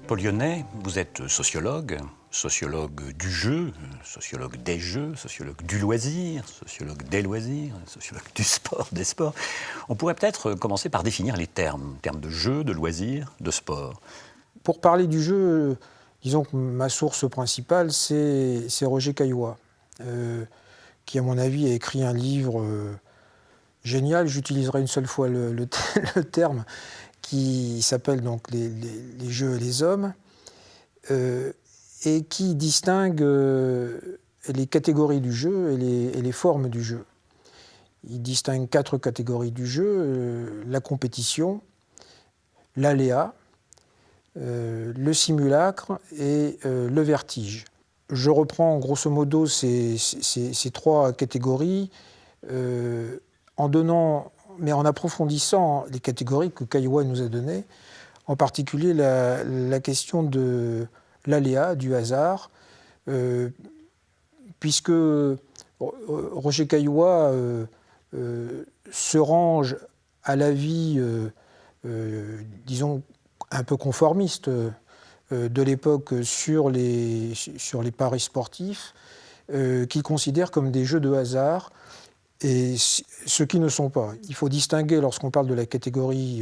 Paul Lyonnais, vous êtes sociologue, sociologue du jeu, sociologue des jeux, sociologue du loisir, sociologue des loisirs, sociologue du sport, des sports. On pourrait peut-être commencer par définir les termes de jeu, de loisir, de sport. Pour parler du jeu, disons que ma source principale, c'est Roger Caillois, qui, à mon avis, a écrit un livre génial. J'utiliserai une seule fois le terme, qui s'appelle donc les jeux et les hommes, et qui distingue les catégories du jeu et les formes du jeu. Il distingue 4 catégories du jeu, la compétition, l'aléa, le simulacre et le vertige. Je reprends grosso modo ces 3 catégories en approfondissant les catégories que Caillois nous a données, en particulier la question de l'aléa, du hasard, puisque Roger Caillois se range à l'avis, disons, un peu conformiste de l'époque sur les paris sportifs, qu'il considère comme des jeux de hasard, et ceux qui ne sont pas. Il faut distinguer, lorsqu'on parle de la catégorie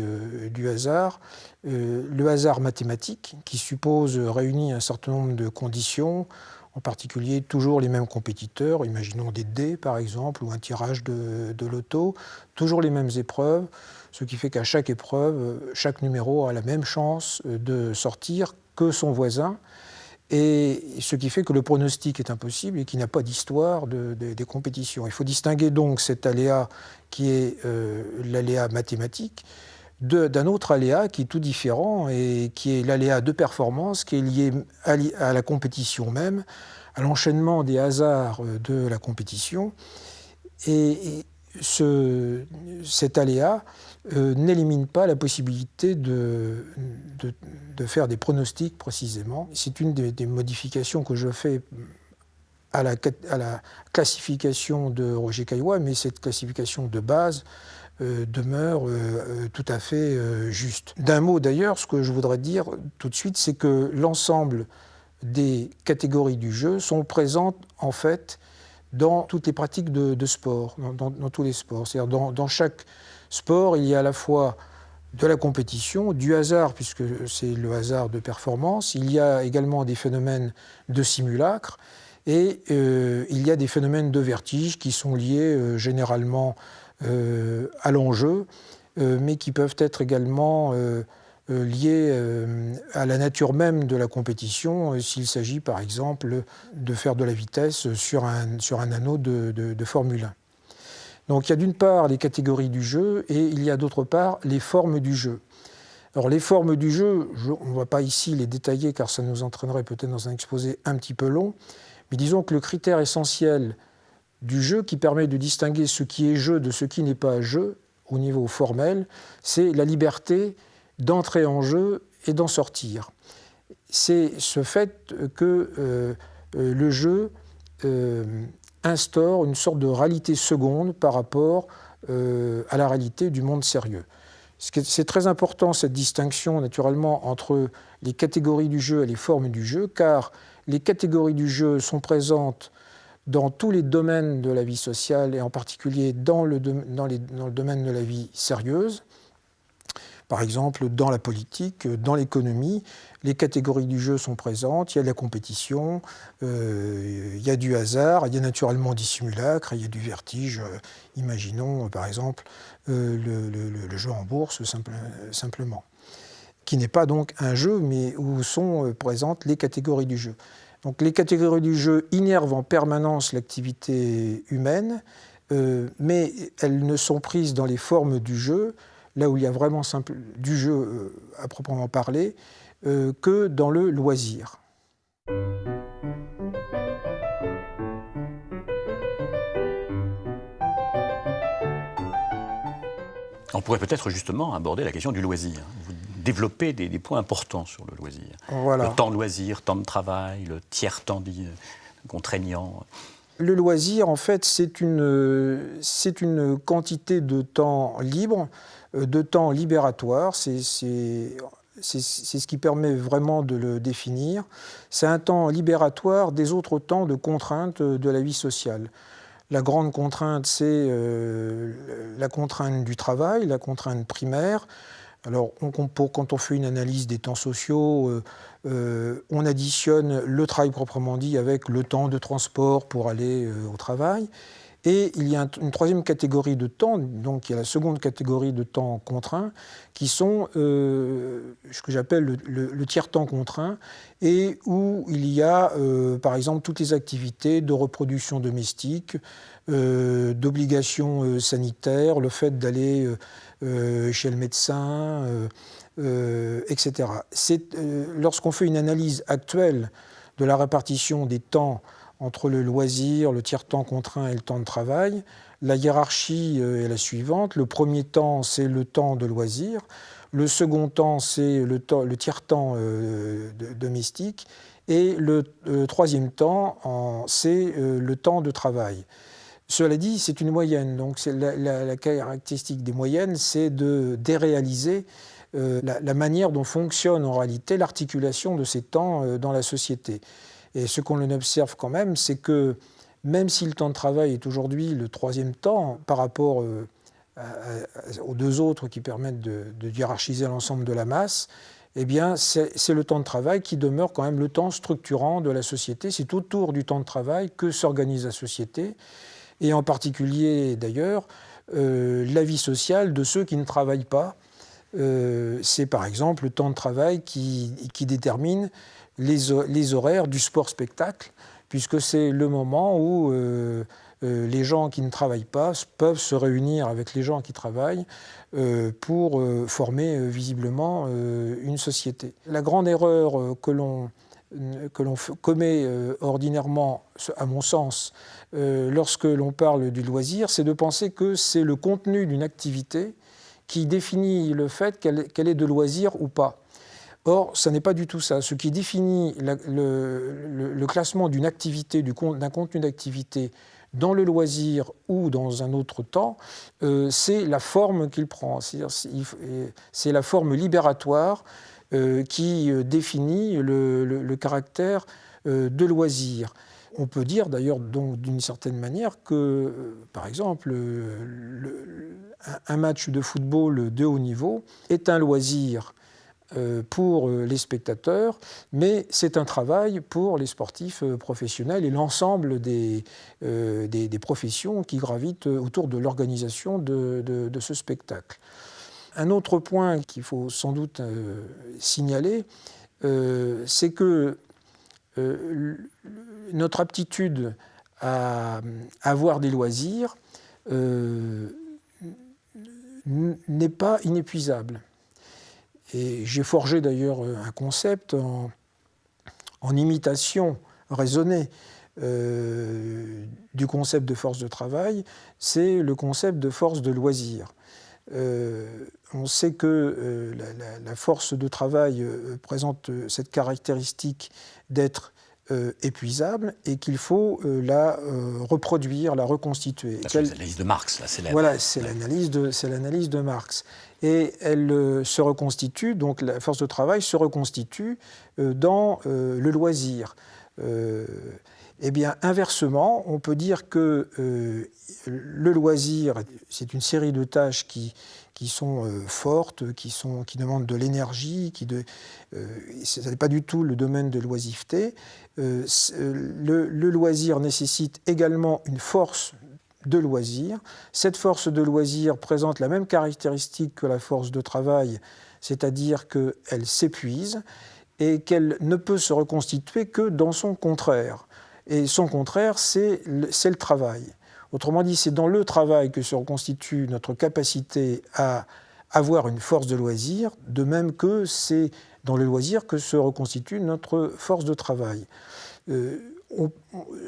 du hasard, le hasard mathématique, qui suppose réunir un certain nombre de conditions, en particulier toujours les mêmes compétiteurs, imaginons des dés par exemple, ou un tirage de loto, toujours les mêmes épreuves, ce qui fait qu'à chaque épreuve, chaque numéro a la même chance de sortir que son voisin, et ce qui fait que le pronostic est impossible et qu'il n'y a pas d'histoire des compétitions. Il faut distinguer donc cet aléa qui est l'aléa mathématique d'un autre aléa qui est tout différent et qui est l'aléa de performance, qui est lié à la compétition même, à l'enchaînement des hasards de la compétition. Et cet aléa n'élimine pas la possibilité de faire des pronostics précisément. C'est une des modifications que je fais à la classification de Roger Caillois, mais cette classification de base demeure tout à fait juste. D'un mot d'ailleurs, ce que je voudrais dire tout de suite, c'est que l'ensemble des catégories du jeu sont présentes en fait dans toutes les pratiques de sport, dans tous les sports. C'est-à-dire dans chaque sport, il y a à la fois de la compétition, du hasard, puisque c'est le hasard de performance, il y a également des phénomènes de simulacre, et il y a des phénomènes de vertige qui sont liés généralement à l'enjeu, mais qui peuvent être également liés à la nature même de la compétition, s'il s'agit par exemple de faire de la vitesse sur un anneau de Formule 1. Donc il y a d'une part les catégories du jeu et il y a d'autre part les formes du jeu. Alors les formes du jeu, on ne va pas ici les détailler car ça nous entraînerait peut-être dans un exposé un petit peu long, mais disons que le critère essentiel du jeu qui permet de distinguer ce qui est jeu de ce qui n'est pas jeu au niveau formel, c'est la liberté d'entrer en jeu et d'en sortir. C'est ce fait que le jeu instaure une sorte de réalité seconde par rapport à la réalité du monde sérieux. C'est très important cette distinction naturellement entre les catégories du jeu et les formes du jeu, car les catégories du jeu sont présentes dans tous les domaines de la vie sociale et en particulier dans le domaine de la vie sérieuse. Par exemple, dans la politique, dans l'économie, les catégories du jeu sont présentes, il y a de la compétition, il y a du hasard, il y a naturellement du simulacre, il y a du vertige. Imaginons par exemple le jeu en bourse simplement, qui n'est pas donc un jeu, mais où sont présentes les catégories du jeu. Donc les catégories du jeu innervent en permanence l'activité humaine, mais elles ne sont prises dans les formes du jeu, là où il y a vraiment du jeu à proprement parler, que dans le loisir. On pourrait peut-être justement aborder la question du loisir. Vous développez des points importants sur le loisir. Voilà. Le temps de loisir, temps de travail, le tiers-temps dit contraignant. Le loisir, en fait, c'est une quantité de temps libre, de temps libératoire. c'est ce qui permet vraiment de le définir, c'est un temps libératoire des autres temps de contrainte de la vie sociale. La grande contrainte, c'est la contrainte du travail, la contrainte primaire. Alors, quand on fait une analyse des temps sociaux, on additionne le travail proprement dit avec le temps de transport pour aller au travail. Et il y a une troisième catégorie de temps, donc il y a la seconde catégorie de temps contraint, qui sont ce que j'appelle le tiers-temps contraint, et où il y a, par exemple, toutes les activités de reproduction domestique, d'obligations sanitaires, le fait d'aller chez le médecin, etc. Lorsqu'on fait une analyse actuelle de la répartition des temps entre le loisir, le tiers-temps contraint et le temps de travail, la hiérarchie est la suivante. Le premier temps, c'est le temps de loisir. Le second temps, c'est le tiers-temps domestique. Et le troisième temps, c'est le temps de travail. Cela dit, c'est une moyenne. Donc la caractéristique des moyennes, c'est de déréaliser la manière dont fonctionne en réalité l'articulation de ces temps dans la société. Et ce qu'on observe quand même, c'est que même si le temps de travail est aujourd'hui le troisième temps par rapport aux deux autres qui permettent de hiérarchiser l'ensemble de la masse, eh bien c'est le temps de travail qui demeure quand même le temps structurant de la société. C'est autour du temps de travail que s'organise la société, et en particulier d'ailleurs la vie sociale de ceux qui ne travaillent pas. C'est par exemple le temps de travail qui détermine les horaires du sport-spectacle, puisque c'est le moment où les gens qui ne travaillent pas peuvent se réunir avec les gens qui travaillent pour former visiblement une société. La grande erreur que l'on commet ordinairement, à mon sens, lorsque l'on parle du loisir, c'est de penser que c'est le contenu d'une activité qui définit le fait qu'elle est de loisir ou pas. Or, ce n'est pas du tout ça. Ce qui définit le classement d'une activité, d'un contenu d'activité dans le loisir ou dans un autre temps, c'est la forme qu'il prend. C'est la forme libératoire qui définit le caractère de loisir. On peut dire d'ailleurs d'une certaine manière que, par exemple, un match de football de haut niveau est un loisir pour les spectateurs, mais c'est un travail pour les sportifs professionnels et l'ensemble des professions qui gravitent autour de l'organisation de ce spectacle. Un autre point qu'il faut sans doute signaler, c'est que notre aptitude à avoir des loisirs n'est pas inépuisable. Et j'ai forgé d'ailleurs un concept en imitation raisonnée du concept de force de travail, c'est le concept de force de loisir. On sait que la force de travail présente cette caractéristique d'être épuisable et qu'il faut la reproduire, la reconstituer. C'est l'analyse de Marx, la célèbre. Voilà, c'est l'analyse de Marx. Et elle se reconstitue, donc la force de travail se reconstitue dans le loisir. Eh bien, inversement, on peut dire que le loisir, c'est une série de tâches qui sont fortes, qui demandent de l'énergie, ce n'est pas du tout le domaine de l'oisiveté. Le loisir nécessite également une force de loisir. Cette force de loisir présente la même caractéristique que la force de travail, c'est-à-dire qu'elle s'épuise et qu'elle ne peut se reconstituer que dans son contraire. Et son contraire, c'est le travail. Autrement dit, c'est dans le travail que se reconstitue notre capacité à avoir une force de loisir, de même que c'est dans le loisir que se reconstitue notre force de travail.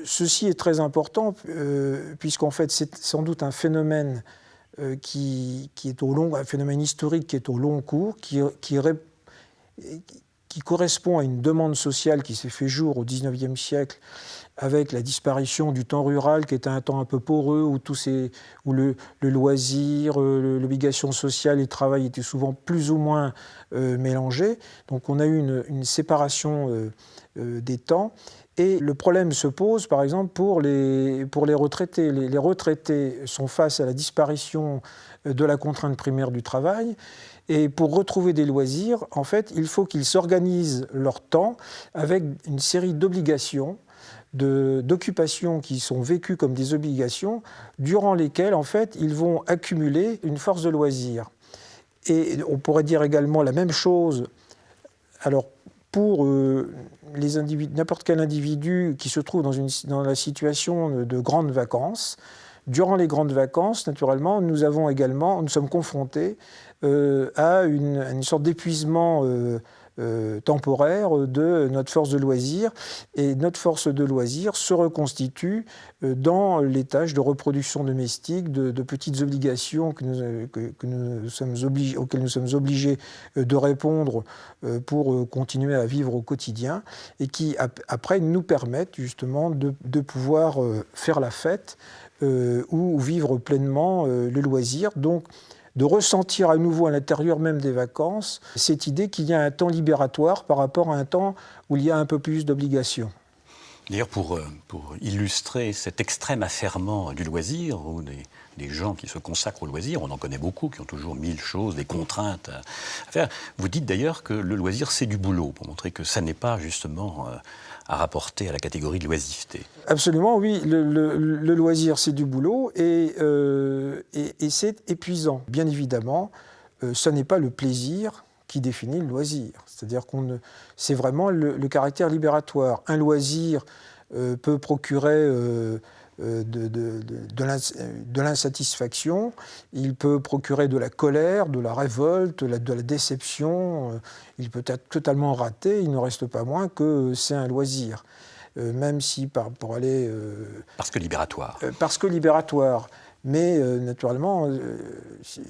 Ceci est très important puisqu'en fait c'est sans doute un phénomène qui est un phénomène historique qui est au long cours, qui correspond à une demande sociale qui s'est fait jour au XIXe siècle avec la disparition du temps rural qui était un temps un peu poreux où le loisir, l'obligation sociale et le travail étaient souvent plus ou moins mélangés. Donc on a eu une séparation des temps. Et le problème se pose, par exemple, pour les retraités. Les retraités sont face à la disparition de la contrainte primaire du travail. Et pour retrouver des loisirs, en fait, il faut qu'ils s'organisent leur temps avec une série d'obligations, d'occupations qui sont vécues comme des obligations, durant lesquelles, en fait, ils vont accumuler une force de loisir. Et on pourrait dire également la même chose. Alors, pour n'importe quel individu qui se trouve dans la situation de grandes vacances, durant les grandes vacances, naturellement, nous sommes confrontés à une sorte d'épuisement temporaire de notre force de loisir. Et notre force de loisir se reconstitue dans les tâches de reproduction domestique, de petites obligations auxquelles nous sommes obligés de répondre pour continuer à vivre au quotidien et qui, après, nous permettent justement de pouvoir faire la fête ou vivre pleinement le loisir. Donc, de ressentir à nouveau à l'intérieur même des vacances cette idée qu'il y a un temps libératoire par rapport à un temps où il y a un peu plus d'obligations. D'ailleurs, pour illustrer cet extrême affairement du loisir, ou des gens qui se consacrent au loisir, on en connaît beaucoup, qui ont toujours 1000 choses, des contraintes à faire. Vous dites d'ailleurs que le loisir, c'est du boulot, pour montrer que ça n'est pas justement à rapporter à la catégorie de l'oisiveté. Absolument, oui. Le loisir, c'est du boulot et c'est épuisant. Bien évidemment, ce n'est pas le plaisir qui définit le loisir. C'est-à-dire c'est vraiment le caractère libératoire. Un loisir peut procurer de l'insatisfaction, il peut procurer de la colère, de la révolte, de la déception, il peut être totalement raté, il ne reste pas moins que c'est un loisir. Même si pour aller... Parce que libératoire. Parce que libératoire. Mais naturellement,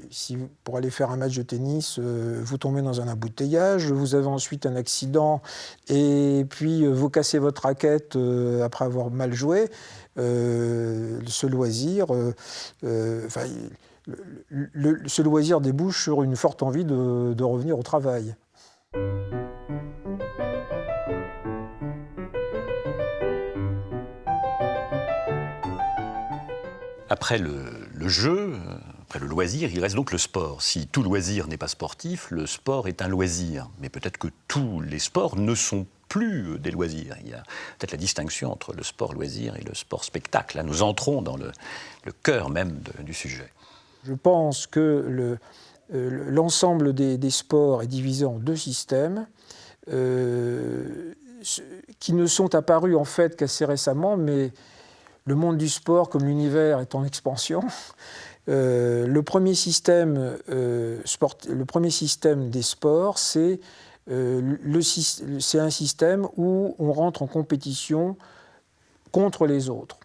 si pour aller faire un match de tennis, vous tombez dans un embouteillage, vous avez ensuite un accident et puis vous cassez votre raquette après avoir mal joué, ce loisir, ce loisir débouche sur une forte envie de revenir au travail. Après le jeu, après le loisir, il reste donc le sport. Si tout loisir n'est pas sportif, le sport est un loisir. Mais peut-être que tous les sports ne sont plus des loisirs. Il y a peut-être la distinction entre le sport loisir et le sport spectacle. Là, nous entrons dans le cœur même du sujet. Je pense que l'ensemble des sports est divisé en deux systèmes qui ne sont apparus en fait qu'assez récemment, mais le monde du sport, comme l'univers, est en expansion. Le premier système des sports, c'est un système où on rentre en compétition contre les autres.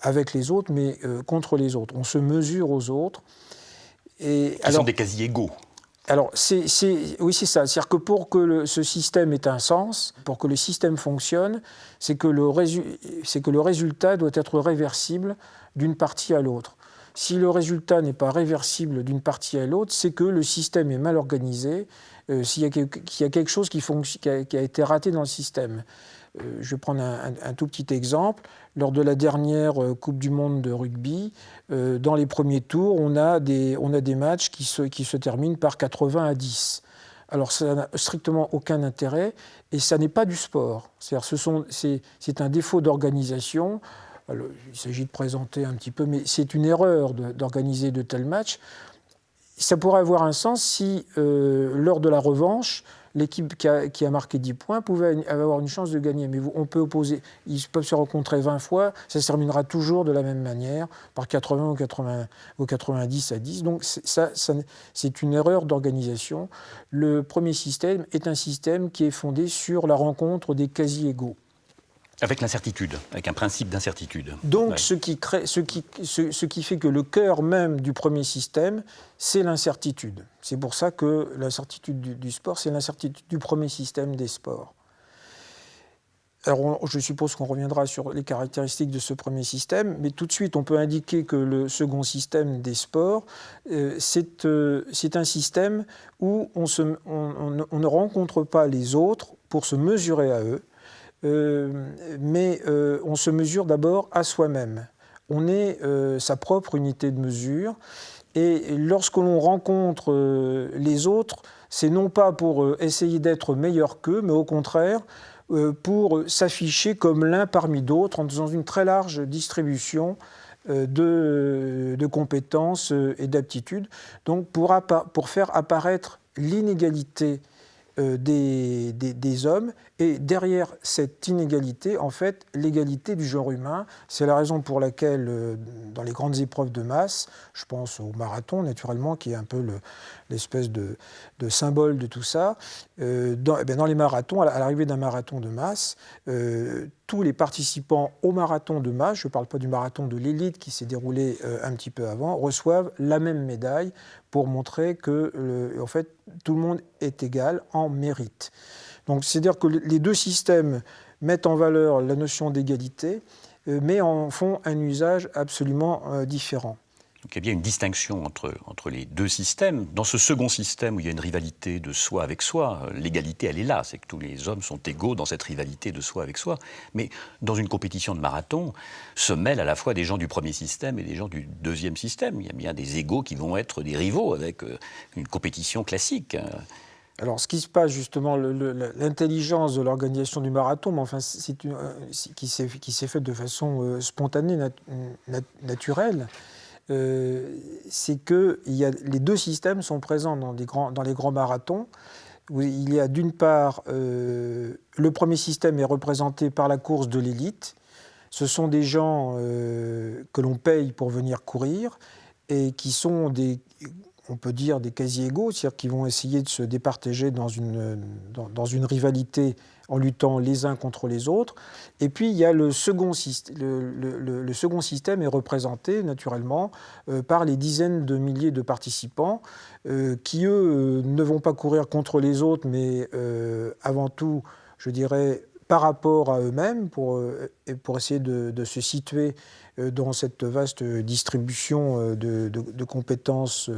Avec les autres, mais contre les autres. On se mesure aux autres. Qui sont des quasi-égaux. Alors, oui, c'est ça. C'est-à-dire que pour que ce système ait un sens, pour que le système fonctionne, c'est que le résultat doit être réversible d'une partie à l'autre. Si le résultat n'est pas réversible d'une partie à l'autre, c'est que le système est mal organisé, qu'il y a quelque chose qui a été raté dans le système. Je vais prendre un tout petit exemple. Lors de la dernière Coupe du Monde de rugby, dans les premiers tours, on a des matchs qui se terminent par 80-10. Alors ça n'a strictement aucun intérêt et ça n'est pas du sport. C'est un défaut d'organisation. Alors, il s'agit de présenter un petit peu, mais c'est une erreur d'organiser de tels matchs. Ça pourrait avoir un sens si, lors de la revanche, l'équipe qui a marqué 10 points pouvait avoir une chance de gagner. Mais ils peuvent se rencontrer 20 fois, ça se terminera toujours de la même manière, par 80 ou 90 à 10. Donc c'est une erreur d'organisation. Le premier système est un système qui est fondé sur la rencontre des quasi-égaux. Avec l'incertitude, avec un principe d'incertitude. Donc, Ouais. ce qui fait que le cœur même du premier système, c'est l'incertitude. C'est pour ça que l'incertitude du sport, c'est l'incertitude du premier système des sports. Alors, je suppose qu'on reviendra sur les caractéristiques de ce premier système, mais tout de suite, on peut indiquer que le second système des sports, c'est un système où on ne rencontre pas les autres pour se mesurer à eux, mais on se mesure d'abord à soi-même. On est sa propre unité de mesure, et lorsque l'on rencontre les autres, c'est non pas pour essayer d'être meilleur qu'eux, mais au contraire, pour s'afficher comme l'un parmi d'autres, dans une très large distribution de compétences et d'aptitudes. Donc pour faire apparaître l'inégalité des hommes, et derrière cette inégalité, en fait, l'égalité du genre humain. C'est la raison pour laquelle, dans les grandes épreuves de masse, je pense au marathon, naturellement, qui est un peu l'espèce de symbole de tout ça, dans les marathons, à l'arrivée d'un marathon de masse, tous les participants au marathon de masse, je ne parle pas du marathon de l'élite qui s'est déroulé un petit peu avant, reçoivent la même médaille pour montrer que, en fait, tout le monde est égal en mérite. Donc, c'est-à-dire que les deux systèmes mettent en valeur la notion d'égalité, mais en font un usage absolument différent. Donc il y a bien une distinction entre les deux systèmes. Dans ce second système où il y a une rivalité de soi avec soi, l'égalité, elle est là. C'est que tous les hommes sont égaux dans cette rivalité de soi avec soi. Mais dans une compétition de marathon, se mêlent à la fois des gens du premier système et des gens du deuxième système. Il y a bien des égaux qui vont être des rivaux avec une compétition classique. Alors, ce qui se passe justement, l'intelligence de l'organisation du marathon, mais enfin, qui s'est faite de façon spontanée, naturelle, c'est que les deux systèmes sont présents dans les grands marathons, où il y a d'une part, le premier système est représenté par la course de l'élite. Ce sont des gens que l'on paye pour venir courir et qui sont on peut dire des quasi-égaux, c'est-à-dire qu'ils vont essayer de se départager dans une rivalité en luttant les uns contre les autres. Et puis il y a le second système est représenté naturellement par les dizaines de milliers de participants qui, eux, ne vont pas courir contre les autres, mais avant tout, je dirais, par rapport à eux-mêmes, pour essayer de se situer dans cette vaste distribution de compétences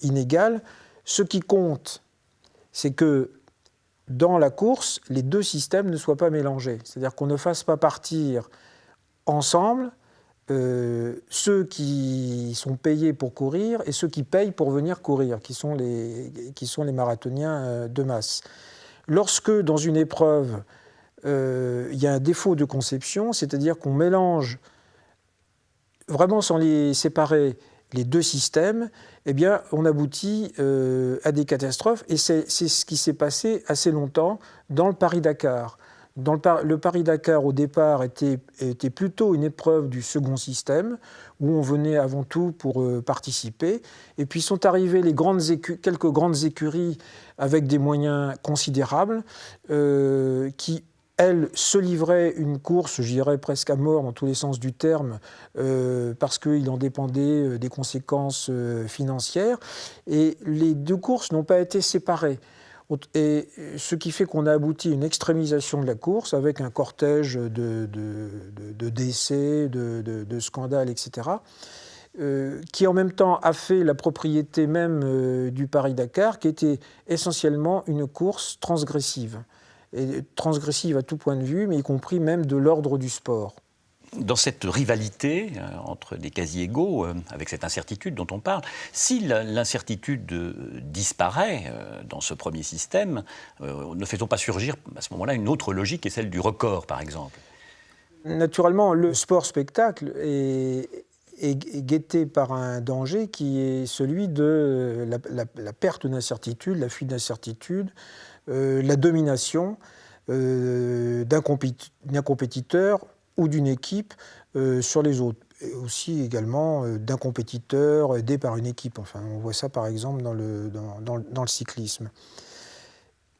inégales. Ce qui compte, c'est que dans la course, les deux systèmes ne soient pas mélangés. C'est-à-dire qu'on ne fasse pas partir ensemble ceux qui sont payés pour courir et ceux qui payent pour venir courir, qui sont les marathoniens de masse. Lorsque, dans une épreuve, il y a un défaut de conception, c'est-à-dire qu'on mélange vraiment sans les séparer les deux systèmes, eh bien, on aboutit à des catastrophes. Et c'est ce qui s'est passé assez longtemps dans le Paris-Dakar. Le Paris-Dakar, au départ, était plutôt une épreuve du second système, où on venait avant tout pour participer. Et puis sont arrivées quelques grandes écuries avec des moyens considérables, qui elle se livrait une course, je dirais presque à mort dans tous les sens du terme, parce qu'il en dépendait des conséquences financières. Et les deux courses n'ont pas été séparées. Et ce qui fait qu'on a abouti à une extrémisation de la course avec un cortège de décès, de scandales, etc., qui en même temps a fait la propriété même du Paris-Dakar, qui était essentiellement une course transgressive. Et transgressive à tout point de vue, mais y compris même de l'ordre du sport. Dans cette rivalité entre des quasi-égaux, avec cette incertitude dont on parle, si l'incertitude disparaît dans ce premier système, ne fait-on pas surgir à ce moment-là une autre logique qui est celle du record, par exemple ? Naturellement, le sport-spectacle est guetté par un danger qui est celui de la perte d'incertitude, la fuite d'incertitude, la domination d'un compétiteur ou d'une équipe sur les autres. Et aussi également d'un compétiteur aidé par une équipe. Enfin, on voit ça par exemple dans le cyclisme.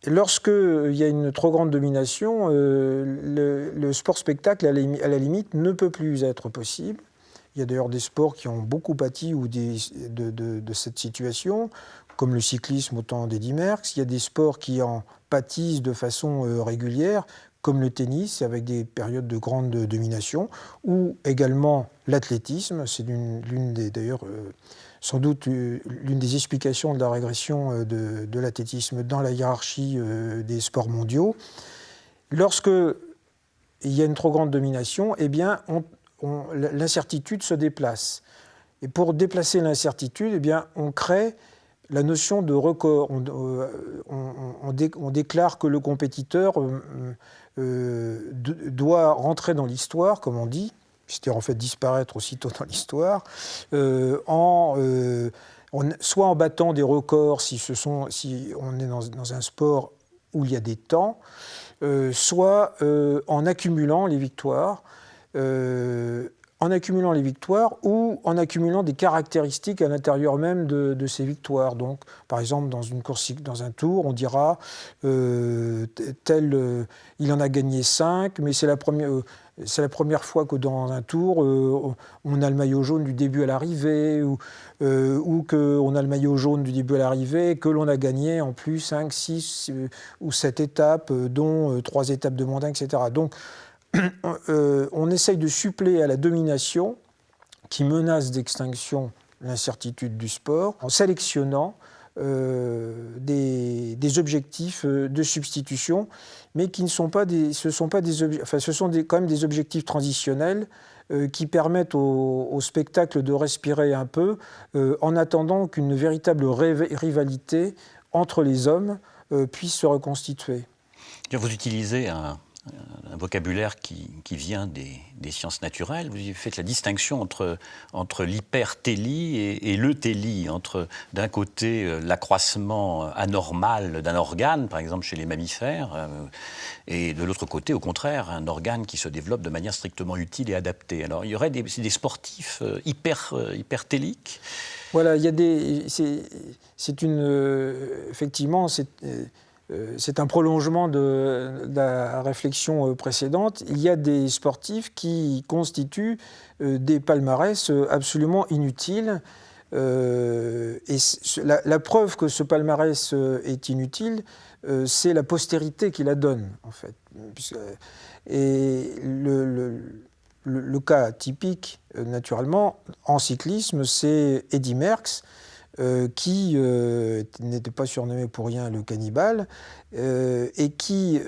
lorsqu'il y a une trop grande domination, le sport-spectacle, à la limite, ne peut plus être possible. Il y a d'ailleurs des sports qui ont beaucoup pâti de cette situation, comme le cyclisme au temps d'Eddy Merckx. Il y a des sports qui en pâtissent de façon régulière, comme le tennis, avec des périodes de grande domination, ou également l'athlétisme. C'est d'ailleurs sans doute l'une des explications de la régression de l'athlétisme dans la hiérarchie des sports mondiaux. Lorsque il y a une trop grande domination, eh bien, l'incertitude se déplace. Et pour déplacer l'incertitude, eh bien, on crée la notion de record. On déclare que le compétiteur doit rentrer dans l'histoire, comme on dit, c'est-à-dire en fait disparaître aussitôt dans l'histoire, soit en battant des records si on est dans un sport où il y a des temps, soit en accumulant les victoires. Ou en accumulant des caractéristiques à l'intérieur même de ces victoires. Donc, par exemple, dans un tour, on dira il en a gagné 5, mais c'est la première fois que dans un tour, on a le maillot jaune du début à l'arrivée, ou qu'on a le maillot jaune du début à l'arrivée, que l'on a gagné en plus 5, 6 ou 7 étapes, dont 3 étapes de montagne, etc. Donc, on essaye de suppléer à la domination qui menace d'extinction l'incertitude du sport en sélectionnant des objectifs de substitution, mais qui ne sont pas ce sont quand même des objectifs transitionnels qui permettent au spectacle de respirer un peu en attendant qu'une véritable rivalité entre les hommes puisse se reconstituer. Vous utilisez un vocabulaire qui vient des sciences naturelles. Vous faites la distinction entre l'hypertélie et l'eutélie, entre d'un côté l'accroissement anormal d'un organe, par exemple chez les mammifères, et de l'autre côté, au contraire, un organe qui se développe de manière strictement utile et adaptée. Alors, il y aurait des sportifs hypertéliques. Voilà, il y a effectivement, c'est un prolongement de la réflexion précédente. Il y a des sportifs qui constituent des palmarès absolument inutiles. Et la preuve que ce palmarès est inutile, c'est la postérité qui la donne, en fait. Et le cas typique, naturellement, en cyclisme, c'est Eddy Merckx, qui n'était pas surnommé pour rien le cannibale, et qui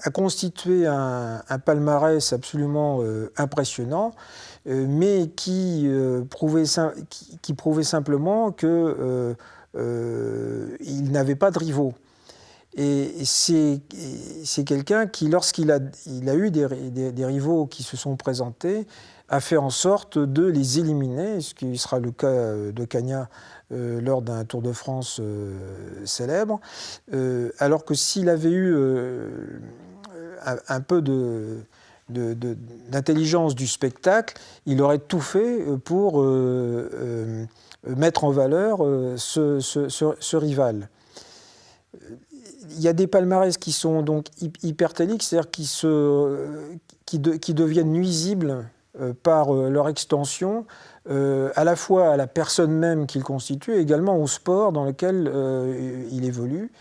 a constitué un palmarès absolument impressionnant, mais qui prouvait simplement qu'il n'avait pas de rivaux. Et c'est quelqu'un qui, lorsqu'il a eu des rivaux qui se sont présentés, a fait en sorte de les éliminer, ce qui sera le cas de Cagna lors d'un Tour de France célèbre, alors que s'il avait eu un peu d'intelligence du spectacle, il aurait tout fait pour mettre en valeur ce rival. Il y a des palmarès qui sont donc hypertéliques, c'est-à-dire qui deviennent nuisibles par leur extension, à la fois à la personne même qu'il constitue et également au sport dans lequel il évolue.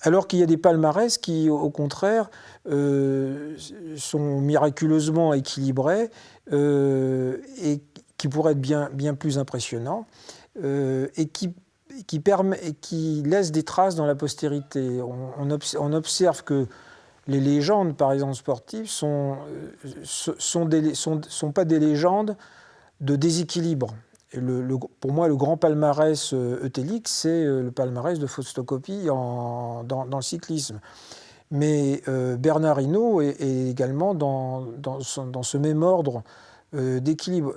Alors qu'il y a des palmarès qui, au contraire, sont miraculeusement équilibrés et qui pourraient être bien plus impressionnants et qui laissent des traces dans la postérité. On observe que les légendes, par exemple sportives, sont pas des légendes de déséquilibre. Et pour moi, le grand palmarès eutélique, c'est le palmarès de Faustocopie dans le cyclisme. Mais Bernard Hinault est également dans ce même ordre d'équilibre.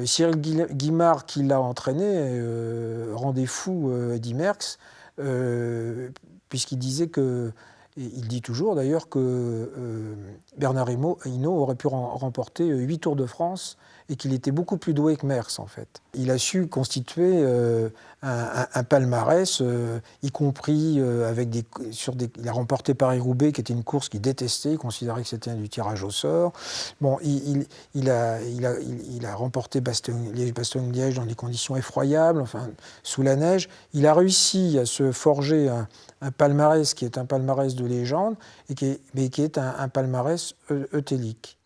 Cyril Guimard, qui l'a entraîné, rendait fou Eddy Merckx, puisqu'il disait que, il dit toujours d'ailleurs que Bernard Hinault aurait pu remporter 8 Tours de France et qu'il était beaucoup plus doué que Merckx en fait. il a su constituer un palmarès, y compris il a remporté Paris-Roubaix, qui était une course qu'il détestait, il considérait que c'était du tirage au sort. Bon, il a remporté Bastogne-Liège dans des conditions effroyables, enfin, sous la neige. Il a réussi à se forger un palmarès qui est un palmarès de légende, mais qui est un palmarès eutélique.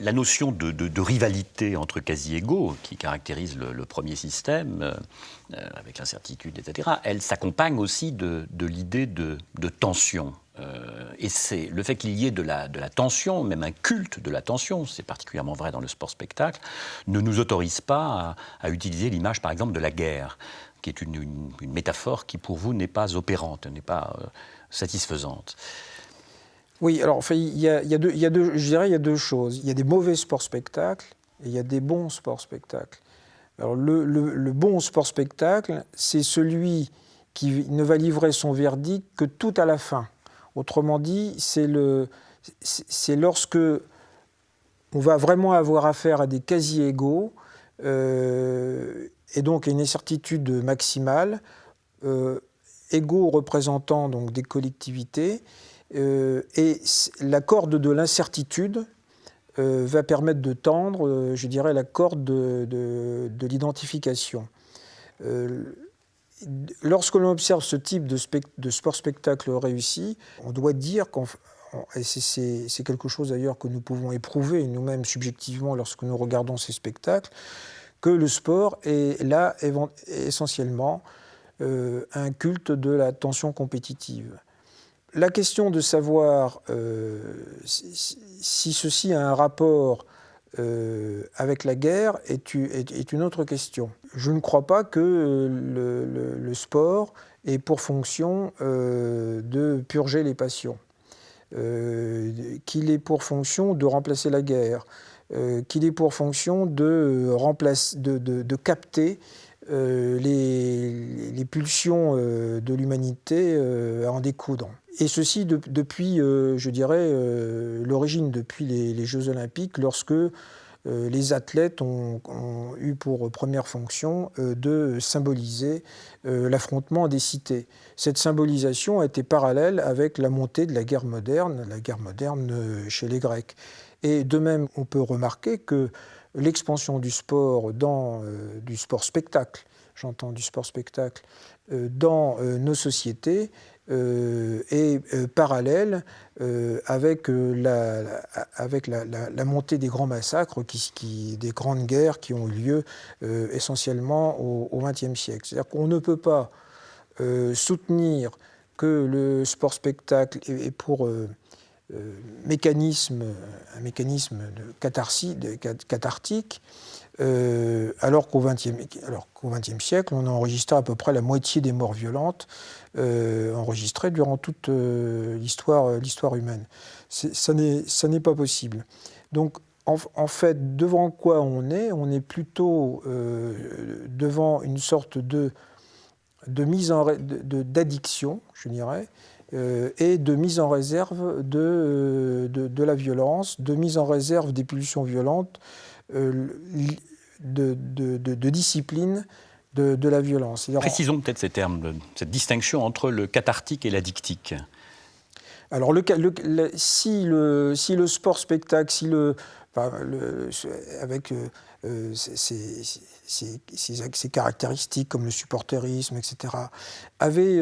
La notion de rivalité entre quasi-égaux, qui caractérise le premier système, avec l'incertitude, etc., elle s'accompagne aussi de l'idée de tension. Et c'est le fait qu'il y ait de la tension, même un culte de la tension, c'est particulièrement vrai dans le sport-spectacle, ne nous autorise pas à utiliser l'image, par exemple, de la guerre, qui est une métaphore qui, pour vous, n'est pas opérante, n'est pas satisfaisante. Oui, alors enfin, il y a deux choses. Il y a des mauvais sports-spectacles et il y a des bons sports-spectacles. Alors le bon sport-spectacle, c'est celui qui ne va livrer son verdict que tout à la fin. Autrement dit, c'est lorsque on va vraiment avoir affaire à des quasi-égaux et donc à une incertitude maximale, égaux représentant donc des collectivités. Et la corde de l'incertitude va permettre de tendre, je dirais, la corde de l'identification. Lorsque l'on observe ce type de sport-spectacle réussi, on doit dire et c'est quelque chose d'ailleurs que nous pouvons éprouver nous-mêmes subjectivement lorsque nous regardons ces spectacles, que le sport est là essentiellement un culte de la tension compétitive. La question de savoir si ceci a un rapport avec la guerre est une autre question. Je ne crois pas que le sport ait pour fonction de purger les passions, qu'il ait pour fonction de remplacer la guerre, qu'il ait pour fonction de capter les pulsions de l'humanité à en découdre. Et ceci depuis, je dirais, l'origine, depuis les Jeux Olympiques, lorsque les athlètes ont eu pour première fonction de symboliser l'affrontement des cités. Cette symbolisation a été parallèle avec la montée de la guerre moderne chez les Grecs. Et de même, on peut remarquer que l'expansion du sport du sport-spectacle, j'entends du sport-spectacle, dans nos sociétés est parallèle avec la montée des grands massacres, des grandes guerres qui ont eu lieu essentiellement au XXe siècle. C'est-à-dire qu'on ne peut pas soutenir que le sport-spectacle est pour un mécanisme cathartique, alors qu'au XXe siècle, on a enregistré à peu près la moitié des morts violentes enregistrées durant toute l'histoire humaine. Ça n'est pas possible. Donc, en fait, devant quoi on est plutôt devant une sorte d'addiction, je dirais, et de mise en réserve de la violence, de mise en réserve des pulsions violentes, de discipline de la violence. Précisons peut-être ces termes, cette distinction entre le cathartique et l'addictique. Alors, si le sport-spectacle, avec ses caractéristiques comme le supporterisme, etc., avait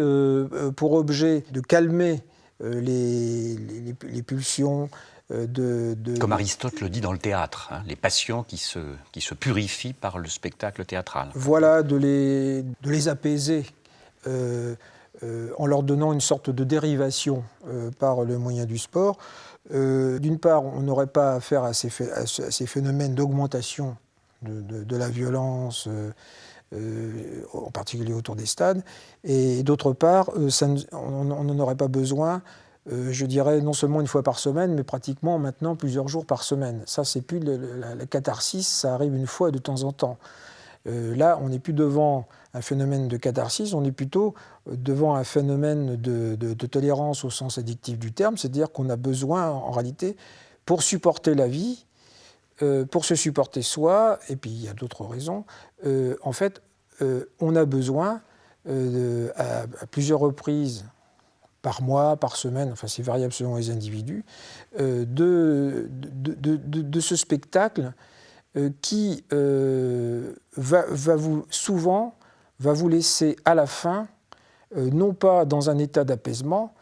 pour objet de calmer les pulsions, Comme Aristote le dit dans le théâtre, les passions qui se purifient par le spectacle théâtral. Voilà, de les apaiser en leur donnant une sorte de dérivation par le moyen du sport. D'une part, on n'aurait pas affaire à ces phénomènes d'augmentation de la violence, en particulier autour des stades, et d'autre part, on n'en aurait pas besoin. Je dirais non seulement une fois par semaine, mais pratiquement maintenant plusieurs jours par semaine. Ça, c'est plus la catharsis, ça arrive une fois de temps en temps. Là, on n'est plus devant un phénomène de catharsis, on est plutôt devant un phénomène de tolérance au sens addictif du terme, c'est-à-dire qu'on a besoin, en réalité, pour supporter la vie, pour se supporter soi, et puis il y a d'autres raisons, en fait, on a besoin, à plusieurs reprises, par mois, par semaine, enfin c'est variable selon les individus, de ce spectacle qui souvent va vous laisser à la fin, non pas dans un état d'apaisement,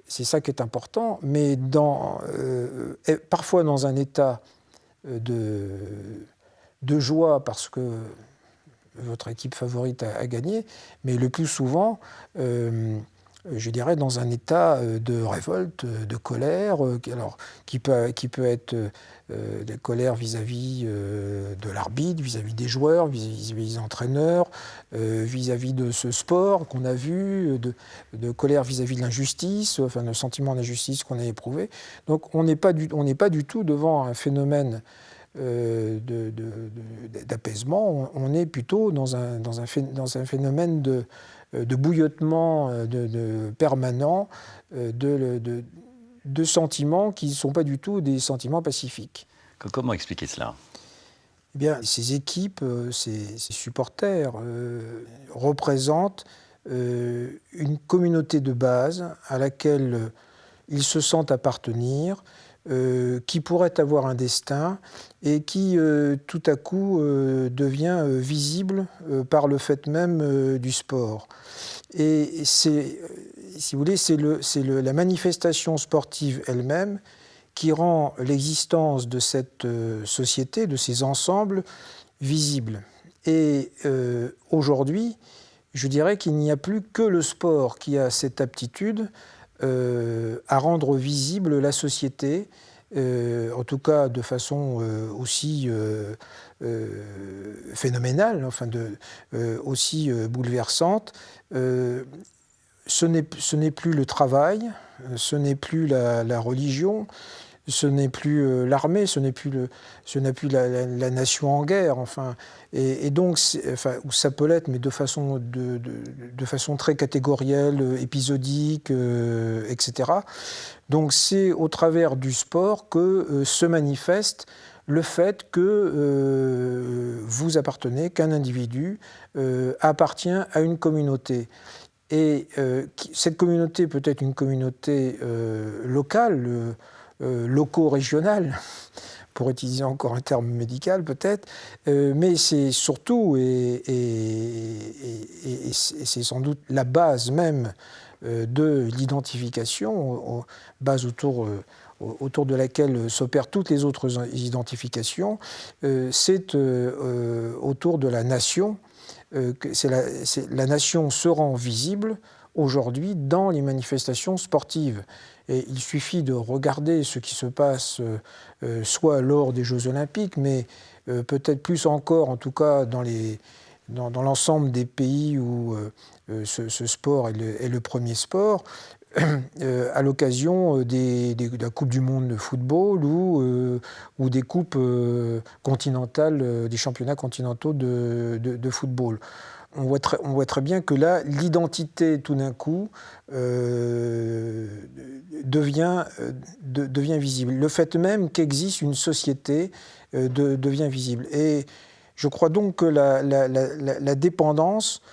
c'est ça qui est important, mais parfois dans un état de joie parce que votre équipe favorite a gagné, mais le plus souvent, je dirais, dans un état de révolte, de colère, alors, qui peut être de colère vis-à-vis de l'arbitre, vis-à-vis des joueurs, vis-à-vis des entraîneurs, vis-à-vis de ce sport qu'on a vu, de colère vis-à-vis de l'injustice, enfin le sentiment d'injustice qu'on a éprouvé. Donc on n'est pas du tout devant un phénomène d'apaisement, on est plutôt dans un phénomène de bouillotement permanent, de sentiments qui ne sont pas du tout des sentiments pacifiques. Comment expliquer cela ? Eh bien, ces équipes, ces supporters représentent une communauté de base à laquelle ils se sentent appartenir, qui pourrait avoir un destin et qui, tout à coup, devient visible par le fait même du sport. Et c'est, si vous voulez, c'est la manifestation sportive elle-même qui rend l'existence de cette société, de ces ensembles, visible. Et aujourd'hui, je dirais qu'il n'y a plus que le sport qui a cette aptitude à rendre visible la société, en tout cas de façon aussi phénoménale, enfin aussi bouleversante. Ce n'est plus le travail, ce n'est plus la religion, ce n'est plus l'armée, ce n'est plus la nation en guerre, enfin, et donc, ou ça peut l'être, mais de façon très catégorielle, épisodique, etc. Donc c'est au travers du sport que se manifeste le fait que vous appartenez, qu'un individu appartient à une communauté. Et cette communauté peut être une communauté locale, loco-régionale, pour utiliser encore un terme médical peut-être, mais c'est surtout, et c'est sans doute la base même de l'identification, base autour de laquelle s'opèrent toutes les autres identifications, c'est autour de la nation. La nation se rend visible aujourd'hui dans les manifestations sportives. Et il suffit de regarder ce qui se passe soit lors des Jeux Olympiques, mais peut-être plus encore, en tout cas dans l'ensemble des pays où ce sport est le premier sport, à l'occasion de la Coupe du Monde de football ou des coupes continentales, des championnats continentaux de football. On voit très bien que là, l'identité, tout d'un coup, devient visible. Le fait même qu'existe une société devient visible. Et je crois donc que la dépendance,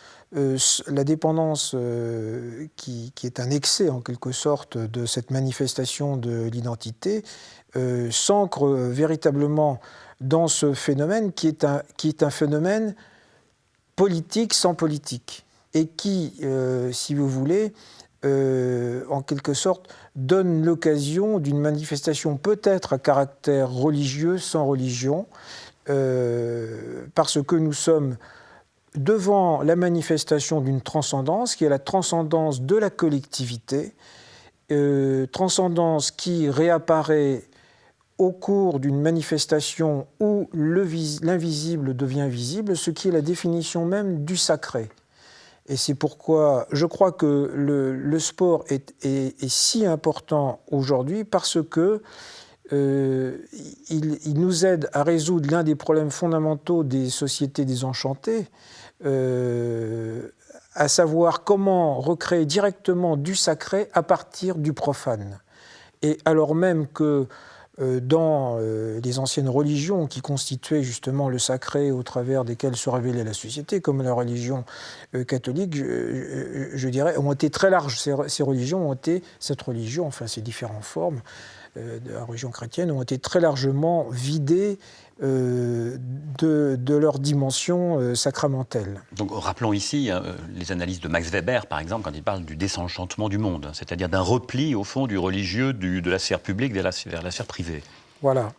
qui est un excès, en quelque sorte, de cette manifestation de l'identité, s'ancre véritablement dans ce phénomène qui est un phénomène politique sans politique, et qui, si vous voulez, en quelque sorte, donne l'occasion d'une manifestation peut-être à caractère religieux sans religion, parce que nous sommes devant la manifestation d'une transcendance qui est la transcendance de la collectivité, transcendance qui réapparaît au cours d'une manifestation où l'invisible devient visible, ce qui est la définition même du sacré. Et c'est pourquoi je crois que le sport est si important aujourd'hui, parce que il nous aide à résoudre l'un des problèmes fondamentaux des sociétés désenchantées, à savoir comment recréer directement du sacré à partir du profane. Et alors même que dans les anciennes religions qui constituaient justement le sacré au travers desquelles se révélait la société, comme la religion catholique, je dirais, ont été très larges. Ces religions ont été, cette religion, enfin ces différentes formes de la religion chrétienne, ont été très largement vidées de leur dimension sacramentelle. Donc rappelons ici les analyses de Max Weber, par exemple, quand il parle du désenchantement du monde, c'est-à-dire d'un repli, au fond, du religieux de la sphère publique vers la sphère privée. Voilà.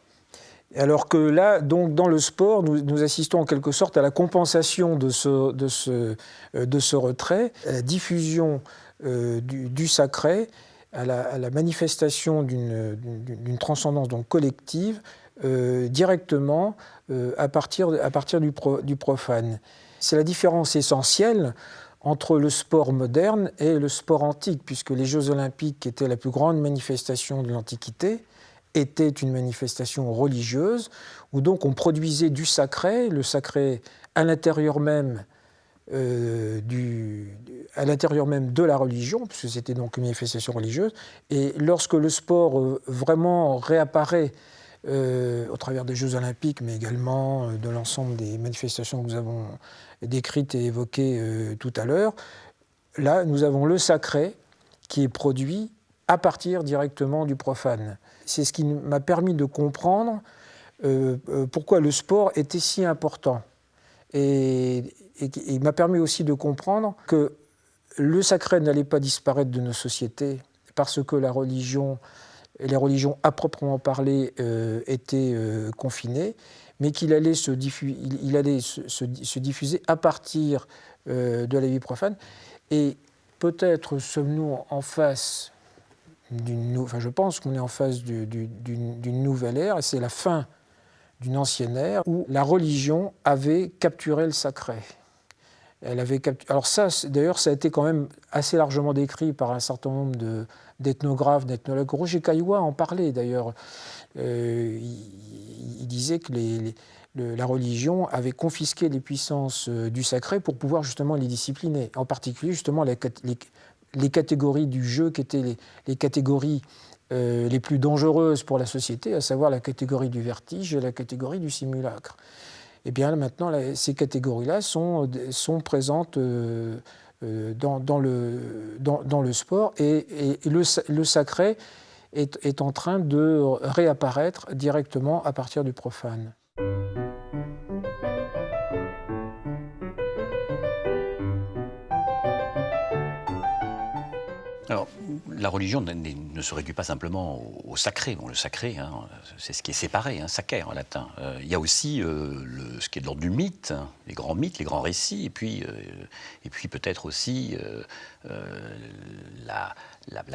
Alors que là, donc, dans le sport, nous assistons en quelque sorte à la compensation de ce retrait, à la diffusion du sacré, à la manifestation d'une transcendance donc collective, directement à partir du profane. C'est la différence essentielle entre le sport moderne et le sport antique, puisque les Jeux olympiques, qui étaient la plus grande manifestation de l'Antiquité, étaient une manifestation religieuse, où donc on produisait du sacré, le sacré à l'intérieur même de la religion, puisque c'était donc une manifestation religieuse. Et lorsque le sport vraiment réapparaît au travers des Jeux olympiques, mais également de l'ensemble des manifestations que nous avons décrites et évoquées tout à l'heure, là, nous avons le sacré qui est produit à partir directement du profane. C'est ce qui m'a permis de comprendre pourquoi le sport était si important. Et il m'a permis aussi de comprendre que le sacré n'allait pas disparaître de nos sociétés parce que les religions à proprement parler étaient confinées, mais qu'il allait se diffuser à partir de la vie profane. Et peut-être sommes-nous en face je pense qu'on est en face d'une nouvelle ère, et c'est la fin d'une ancienne ère où la religion avait capturé le sacré. Alors ça, d'ailleurs, ça a été quand même assez largement décrit par un certain nombre d'ethnographes, d'ethnologues. Roger Caillois en parlait d'ailleurs. Il disait que la religion avait confisqué les puissances du sacré pour pouvoir justement les discipliner. En particulier, justement, les catégories du jeu qui étaient les catégories les plus dangereuses pour la société, à savoir la catégorie du vertige et la catégorie du simulacre. Et bien maintenant, ces catégories-là sont présentes dans le sport, et le sacré est en train de réapparaître directement à partir du profane. Alors, la religion ne se réduit pas simplement au sacré. Bon, le sacré, c'est ce qui est séparé, sacer en latin. Il y a aussi ce qui est de l'ordre du mythe, les grands mythes, les grands récits, et puis peut-être aussi la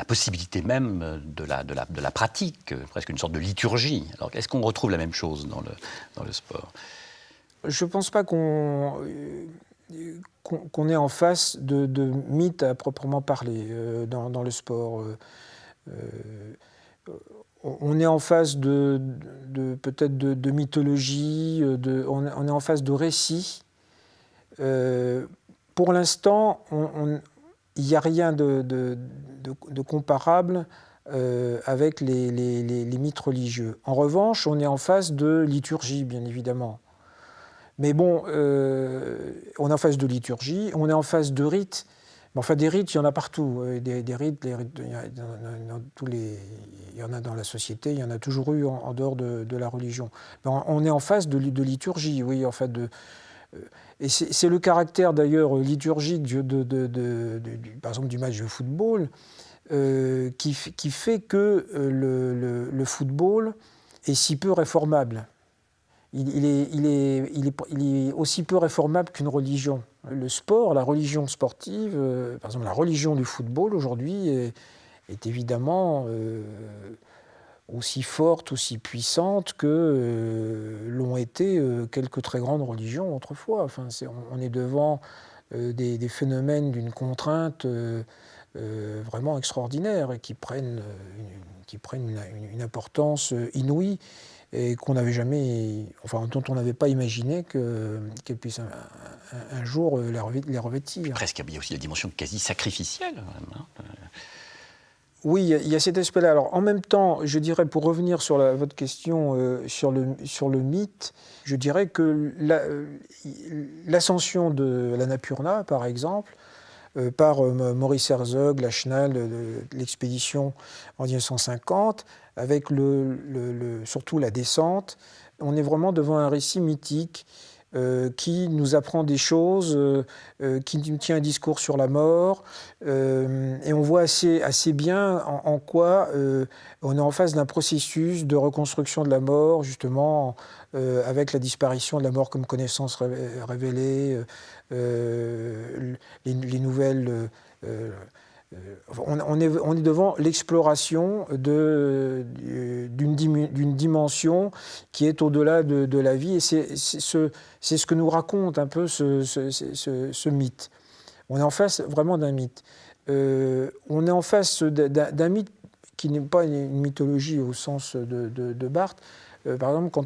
possibilité même de la pratique, presque une sorte de liturgie. Alors, est-ce qu'on retrouve la même chose dans le sport ? Je ne pense pas qu'on est en face de mythes à proprement parler dans le sport. On est en face peut-être de mythologie, on est en face de récits. Pour l'instant, il n'y a rien de comparable avec les mythes religieux. En revanche, on est en face de liturgie, bien évidemment. Mais bon, on est en phase de liturgie, on est en phase de rites. Mais enfin, des rites, il y en a partout. Des rites, il y en a dans la société, il y en a toujours eu en dehors de la religion. Mais on est en phase de liturgie, oui, en fait. Et c'est le caractère d'ailleurs liturgique, par exemple, du match de football, qui fait que le football est si peu réformable. Il est aussi peu réformable qu'une religion. Le sport, la religion sportive, par exemple la religion du football aujourd'hui est évidemment aussi forte, aussi puissante que l'ont été quelques très grandes religions autrefois. Enfin, on est devant des phénomènes d'une contrainte vraiment extraordinaire et qui qui prennent une importance inouïe et qu'on n'avait jamais, enfin, dont on n'avait pas imaginé qu'elles puissent un jour les revêtir. Presque, il y a aussi la dimension quasi sacrificielle. Hein. Oui, il y a cet aspect-là. Alors, en même temps, je dirais, pour revenir sur votre question sur le mythe, je dirais que l'ascension de l'Annapurna, par exemple, par Maurice Herzog, Lachenal, l'expédition en 1950, avec surtout la descente, on est vraiment devant un récit mythique qui nous apprend des choses, qui nous tient un discours sur la mort, et on voit assez bien en quoi on est en face d'un processus de reconstruction de la mort, justement, avec la disparition de la mort comme connaissance révélée, les nouvelles... on est devant l'exploration d'une dimension qui est au-delà de la vie, et c'est ce que nous raconte un peu ce mythe. On est en face vraiment d'un mythe. On est en face d'un mythe qui n'est pas une mythologie au sens de Barthes. Par exemple,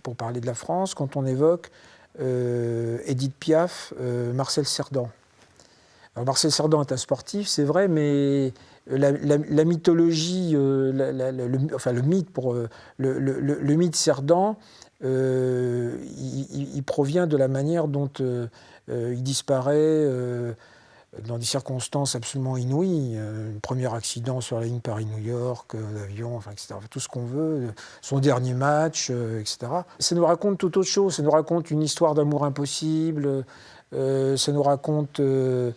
pour parler de la France, quand on évoque Édith Piaf, Marcel Cerdan. Alors Marcel Cerdan est un sportif, c'est vrai, mais la mythologie, le mythe pour le mythe Cerdan, il provient de la manière dont il disparaît dans des circonstances absolument inouïes. Un premier accident sur la ligne Paris-New York, l'avion, enfin, etc. Tout ce qu'on veut, son dernier match, etc. Ça nous raconte tout autre chose. Ça nous raconte une histoire d'amour impossible. Ça nous raconte les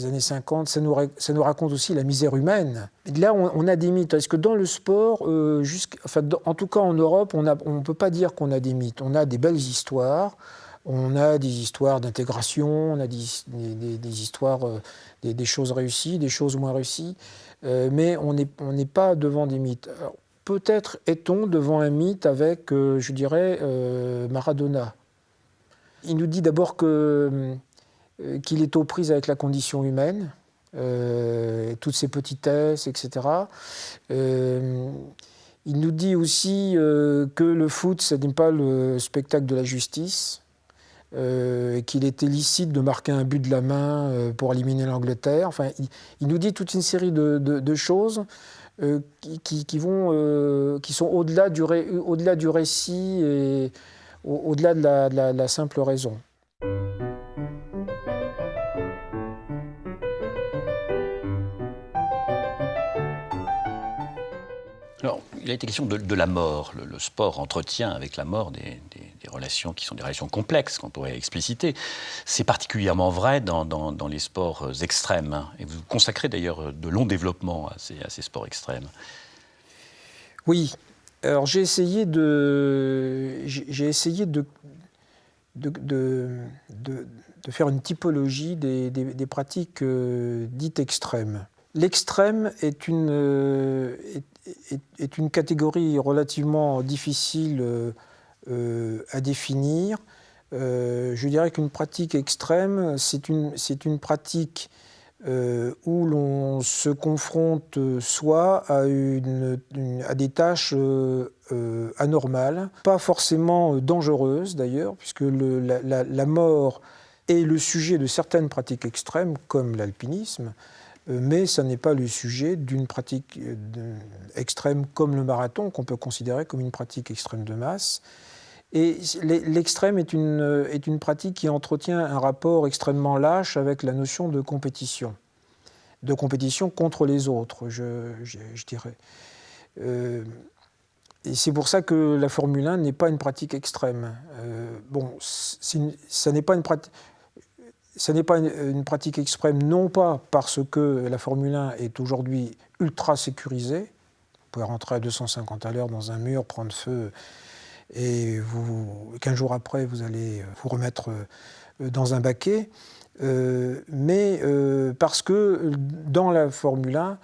années 50, ça nous raconte aussi la misère humaine. Là, on a des mythes. Est-ce que dans le sport, en tout cas en Europe, on ne peut pas dire qu'on a des mythes. On a des belles histoires, on a des histoires d'intégration, on a des histoires, des choses réussies, des choses moins réussies, mais on n'est pas devant des mythes. Alors, peut-être est-on devant un mythe avec, je dirais, Maradona. Il nous dit d'abord qu'il est aux prises avec la condition humaine, toutes ses petitesses, etc. Il nous dit aussi que le foot, ce n'est pas le spectacle de la justice, qu'il est illicite de marquer un but de la main pour éliminer l'Angleterre. Enfin, il nous dit toute une série de choses qui sont au-delà du récit et au-delà de la simple raison. Alors, il a été question de la mort. Le sport entretient avec la mort des relations qui sont des relations complexes, qu'on pourrait expliciter. C'est particulièrement vrai dans les sports extrêmes. Et vous consacrez d'ailleurs de longs développements à ces sports extrêmes. Oui. Alors j'ai essayé de faire une typologie des pratiques dites extrêmes. L'extrême est une catégorie relativement difficile à définir. Je dirais qu'une pratique extrême, c'est une pratique où l'on se confronte soit à des tâches anormales, pas forcément dangereuses d'ailleurs, puisque la mort est le sujet de certaines pratiques extrêmes, comme l'alpinisme, mais ça n'est pas le sujet d'une pratique extrême comme le marathon, qu'on peut considérer comme une pratique extrême de masse. Et l'extrême est une pratique qui entretient un rapport extrêmement lâche avec la notion de compétition contre les autres, je dirais. Et c'est pour ça que la Formule 1 n'est pas une pratique extrême. Ça n'est pas une pratique extrême, non pas parce que la Formule 1 est aujourd'hui ultra sécurisée. Vous pouvez rentrer à 250 à l'heure dans un mur, prendre feu, et 15 jours après, vous allez vous remettre dans un baquet. Mais parce que dans la Formule 1,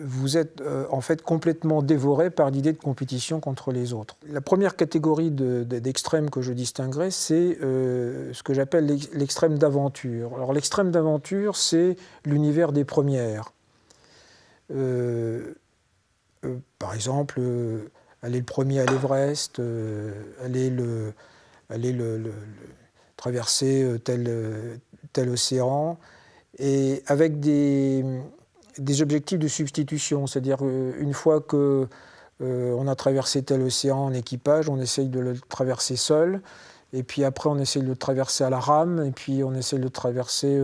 vous êtes en fait complètement dévoré par l'idée de compétition contre les autres. La première catégorie d'extrême que je distinguerai, c'est ce que j'appelle l'extrême d'aventure. Alors l'extrême d'aventure, c'est l'univers des premières. Par exemple, aller le premier à l'Everest, aller traverser tel océan, et avec des objectifs de substitution. C'est-à-dire, une fois que on a traversé tel océan en équipage, on essaye de le traverser seul, et puis après on essaye de le traverser à la rame, et puis on essaye de le traverser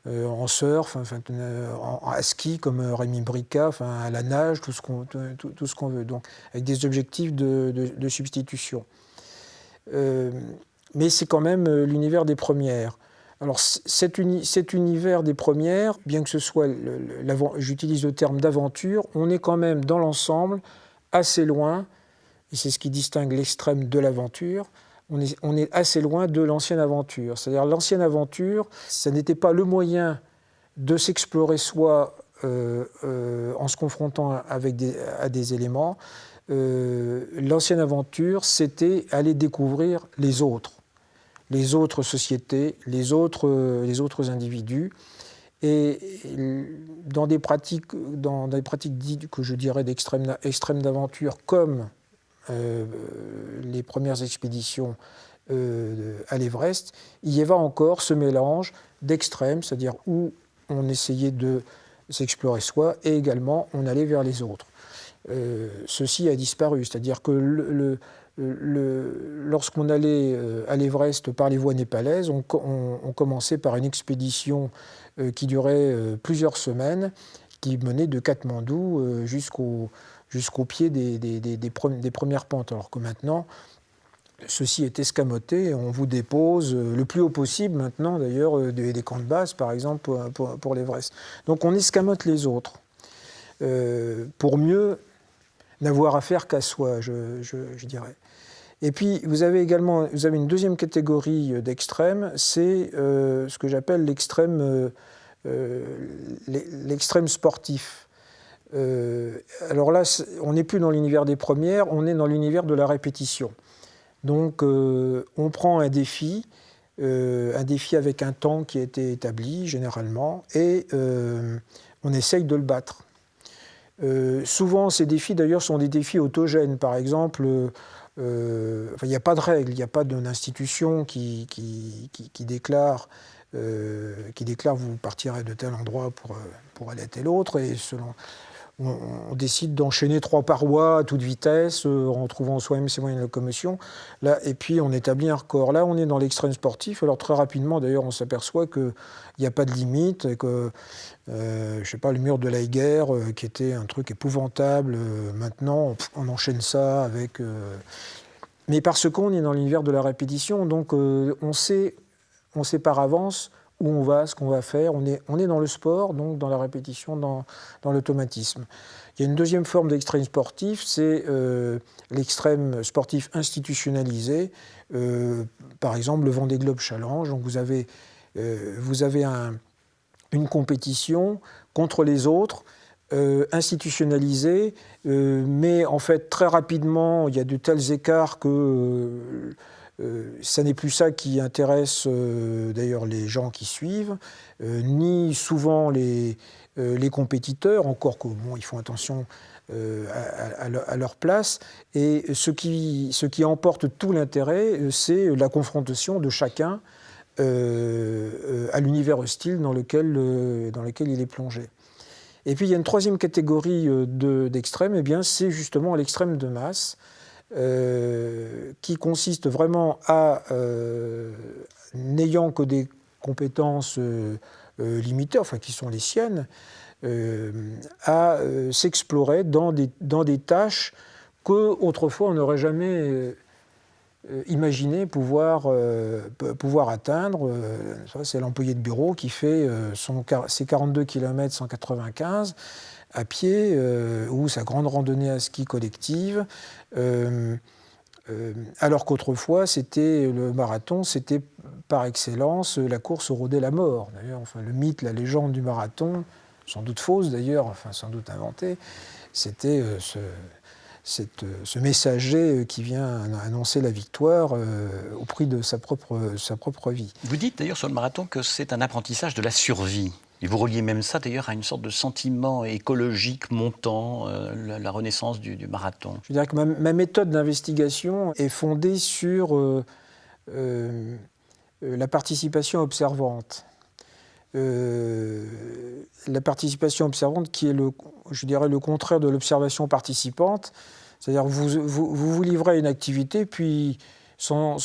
en surf, à ski comme Rémi Brica, à la nage, tout ce qu'on veut. Donc avec des objectifs de substitution. Mais c'est quand même l'univers des premières. Alors cet univers des premières, bien que ce soit, j'utilise le terme d'aventure, on est quand même dans l'ensemble assez loin, et c'est ce qui distingue l'extrême de l'aventure, on est assez loin de l'ancienne aventure. C'est-à-dire l'ancienne aventure, ça n'était pas le moyen de s'explorer soi en se confrontant à des éléments. L'ancienne aventure, c'était aller découvrir les autres sociétés, les autres individus. Et dans des pratiques dites que je dirais d'extrême d'aventure, comme les premières expéditions à l'Everest, il y avait encore ce mélange d'extrêmes, c'est-à-dire où on essayait de s'explorer soi, et également on allait vers les autres. Ceci a disparu, c'est-à-dire que lorsqu'on allait à l'Everest par les voies népalaises, on commençait par une expédition qui durait plusieurs semaines, qui menait de Katmandou jusqu'au pied des premières pentes. Alors que maintenant, ceci est escamoté, on vous dépose le plus haut possible maintenant, d'ailleurs, des camps de base, par exemple, pour l'Everest. Donc on escamote les autres, pour mieux n'avoir affaire qu'à soi, je dirais. Et puis, vous avez une deuxième catégorie d'extrêmes, c'est ce que j'appelle l'extrême sportif. Alors là, on n'est plus dans l'univers des premières, on est dans l'univers de la répétition. Donc, on prend un défi avec un temps qui a été établi, généralement, et on essaye de le battre. Souvent, ces défis, d'ailleurs, sont des défis autogènes. Par exemple, il n'y a pas de règle, il n'y a pas d'institution qui déclare vous partirez de tel endroit pour aller à tel autre, et on décide d'enchaîner 3 parois à toute vitesse en trouvant soi-même ses moyens de locomotion. Là, et puis on établit un record. Là, on est dans l'extrême sportif. Alors très rapidement, d'ailleurs, on s'aperçoit qu'il n'y a pas de limite, et que le mur de l'Eiger, qui était un truc épouvantable, maintenant on enchaîne ça avec. Mais parce qu'on est dans l'univers de la répétition, donc on sait par avance où on va, ce qu'on va faire. On est dans le sport, donc dans la répétition, dans l'automatisme. Il y a une deuxième forme d'extrême sportif, c'est l'extrême sportif institutionnalisé. Par exemple, le Vendée Globe Challenge. Donc vous avez une compétition contre les autres, institutionnalisée, mais en fait très rapidement, il y a de tels écarts que ça n'est plus ça qui intéresse d'ailleurs les gens qui suivent, ni souvent les compétiteurs, encore que ils font attention à leur place. Et ce qui emporte tout l'intérêt, c'est la confrontation de chacun à l'univers hostile dans lequel il est plongé. Et puis il y a une troisième catégorie d'extrême, et bien c'est justement l'extrême de masse, qui consiste vraiment à, n'ayant que des compétences limitées, enfin qui sont les siennes, à s'explorer dans des tâches qu'autrefois on n'aurait jamais imaginé pouvoir atteindre. Ça, c'est l'employé de bureau qui fait ses 42 km 195 à pied, ou sa grande randonnée à ski collective, alors qu'autrefois, le marathon, c'était par excellence la course au roder la mort. D'ailleurs, le mythe, la légende du marathon, sans doute fausse d'ailleurs, sans doute inventée, c'était ce messager qui vient annoncer la victoire au prix de sa propre vie. Vous dites d'ailleurs sur le marathon que c'est un apprentissage de la survie. Et vous reliez même ça d'ailleurs à une sorte de sentiment écologique montant, la renaissance du marathon. Je dirais que ma méthode d'investigation est fondée sur la participation observante. La participation observante qui est, je dirais, le contraire de l'observation participante. C'est-à-dire que vous livrez à une activité, puis sans